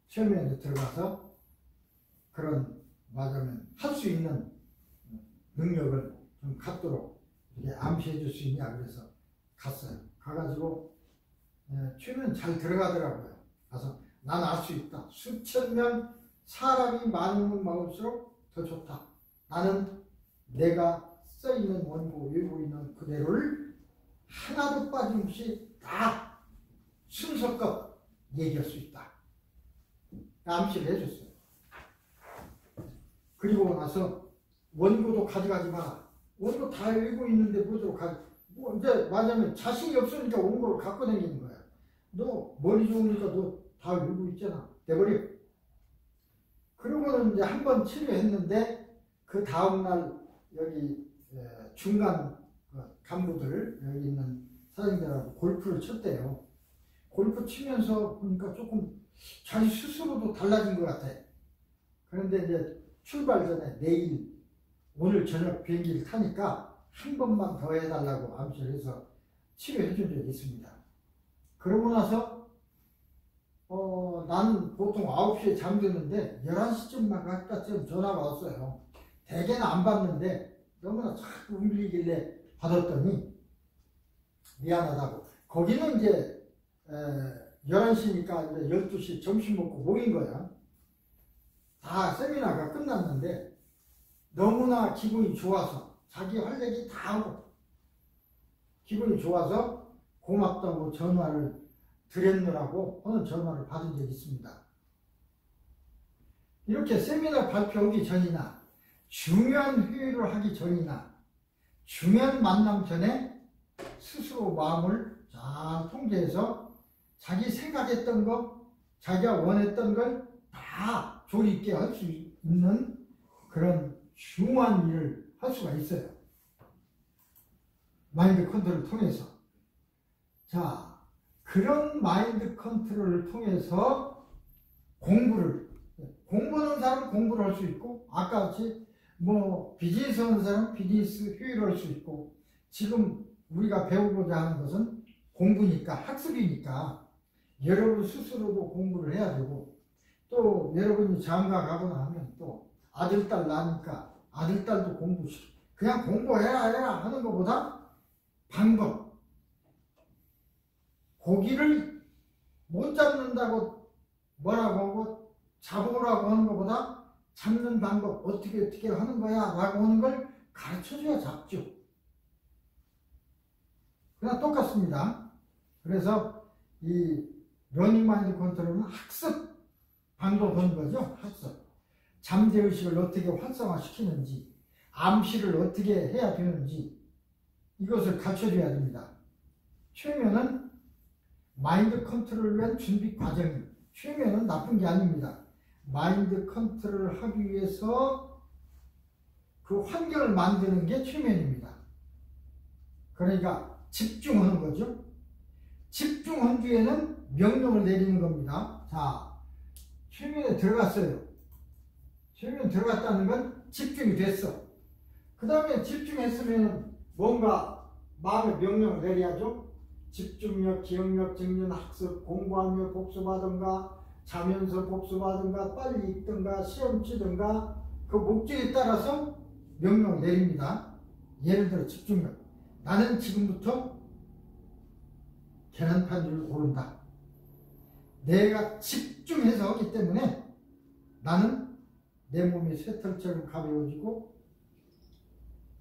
최면에 들어가서 그런, 맞으면 할 수 있는 능력을 좀 갖도록 이렇게 암시해 줄 수 있냐. 그래서 갔어요. 가가지고 최면 잘 들어가더라고요. 가서 난 알 수 있다. 수천 명 사람이 많으면 많을수록 더 좋다. 나는 내가 써있는 원고, 외우고 있는 그대로를 하나도 빠짐없이 다 순서껏 얘기할 수 있다. 암시를 해줬어요. 그리고 나서 원고도 가져가지 마라. 원고 다 외우고 있는데 뭐로 이제 맞으면 자신이 없으니까 원고를 갖고 다니는 거야. 너 머리 좋으니까 너 다 외우고 있잖아. 내버려. 그러고는 이제 한 번 치료했는데 그 다음날 여기 중간 간부들, 여기 있는 사장님들하고 골프를 쳤대요. 골프 치면서 보니까 조금 자기 스스로도 달라진 것 같아. 그런데 이제 출발 전에 내일 오늘 저녁 비행기를 타니까 한 번만 더 해달라고 암시를 해서 치료해 준 적이 있습니다. 그러고 나서 나는 보통 9시에 잠드는데 11시쯤 가까이쯤 전화가 왔어요. 대개는 안 받는데 너무나 자꾸 울리길래 받았더니 미안하다고. 거기는 이제 11시니까 이제 12시 점심 먹고 모인 거야. 다 세미나가 끝났는데 너무나 기분이 좋아서 자기 할 얘기 다 하고 기분이 좋아서 고맙다고 전화를 드렸느라고 하는 전화를 받은 적이 있습니다. 이렇게 세미나 발표하기 전이나 중요한 회의를 하기 전이나 중요한 만남 전에 스스로 마음을 잘 통제해서 자기 생각했던 거, 자기가 원했던 걸 다 조리 있게 할 수 있는 그런 중요한 일을 할 수가 있어요. 마인드 컨트롤을 통해서. 자, 그런 마인드 컨트롤을 통해서 공부하는 사람은 공부를 할 수 있고, 아까 같이 비즈니스 하는 사람은 비즈니스 효율을 할 수 있고, 지금 우리가 배우고자 하는 것은 공부니까, 학습이니까, 여러분 스스로도 공부를 해야 되고, 또 여러분이 장가 가거나 하면 또 아들, 딸 낳으니까 아들, 딸도 그냥 공부해라 하는 것보다 방법, 고기를 못 잡는다고 뭐라고 하고 잡으라고 하는 것보다 잡는 방법 어떻게 하는 거야 라고 하는 걸 가르쳐줘야 잡죠. 그냥 똑같습니다. 그래서 이 러닝 마인드 컨트롤은 학습 방법 하는 거죠. 학습. 잠재의식을 어떻게 활성화시키는지, 암시를 어떻게 해야 되는지 이것을 가르쳐줘야 됩니다. 최면은 마인드 컨트롤을 위한 준비 과정이, 최면은 나쁜 게 아닙니다. 마인드 컨트롤을 하기 위해서 그 환경을 만드는 게 최면입니다. 그러니까 집중하는 거죠. 집중한 뒤에는 명령을 내리는 겁니다. 자, 최면에 들어갔어요. 최면에 들어갔다는 건 집중이 됐어. 그 다음에 집중했으면 뭔가 마음의 명령을 내려야죠. 집중력, 기억력, 정년, 학습, 공부하며 복습하든가, 자면서 복습하든가, 빨리 읽든가, 시험 치든가, 그 목적에 따라서 명령을 내립니다. 예를 들어 집중력. 나는 지금부터 계란판 위를 오른다. 내가 집중해서 하기 때문에 나는 내 몸이 쇠털처럼 가벼워지고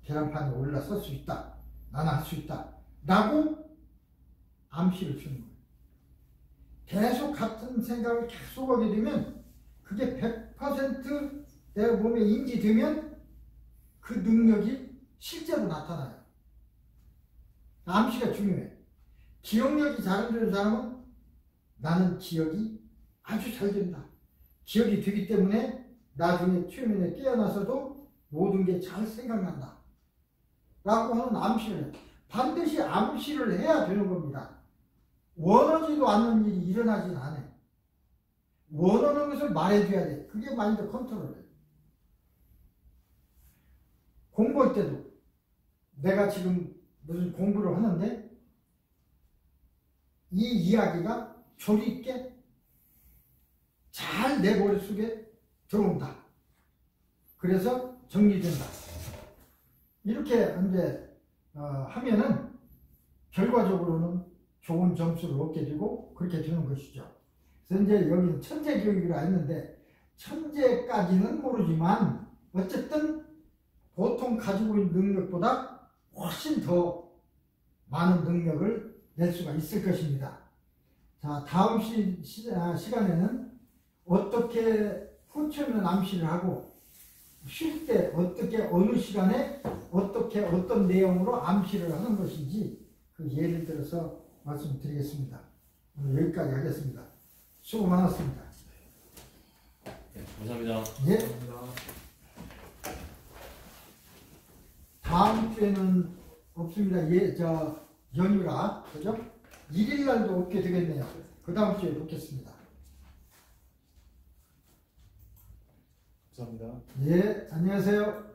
계란판에 올라설 수 있다. 나는 할 수 있다. 라고 암시를 주는 거예요. 계속 같은 생각을 계속 하게 되면 그게 100% 내 몸에 인지되면 그 능력이 실제로 나타나요. 암시가 중요해. 기억력이 잘 안 되는 사람은 나는 기억이 아주 잘 된다. 기억이 되기 때문에 나중에 최면에 깨어나서도 모든 게 잘 생각난다. 라고 하는 암시를 해요. 반드시 암시를 해야 되는 겁니다. 원하지도 않는 일이 일어나진 않아요. 원하는 것을 말해줘야 돼. 그게 마인드 컨트롤이에요. 공부할 때도 내가 지금 무슨 공부를 하는데 이 이야기가 조리 있게 잘 내 머릿속에 들어온다. 그래서 정리된다. 이렇게 이제 하면은 결과적으로는 좋은 점수를 얻게 되고 그렇게 되는 것이죠. 그래서 이제 여기는 천재 교육이라 했는데 천재까지는 모르지만 어쨌든 보통 가지고 있는 능력보다 훨씬 더 많은 능력을 낼 수가 있을 것입니다. 자, 다음 시간에는 어떻게 후천면 암시를 하고 쉴 때 어떻게 어느 시간에 어떻게 어떤 내용으로 암시를 하는 것인지 그 예를 들어서 말씀드리겠습니다. 오늘 여기까지 하겠습니다. 수고 많았습니다. 네, 감사합니다. 예. 감사합니다. 다음 주에는 없습니다. 연휴라, 그죠? 1일 날도 없게 되겠네요. 그 다음 주에 뵙겠습니다. 감사합니다. 예, 안녕하세요.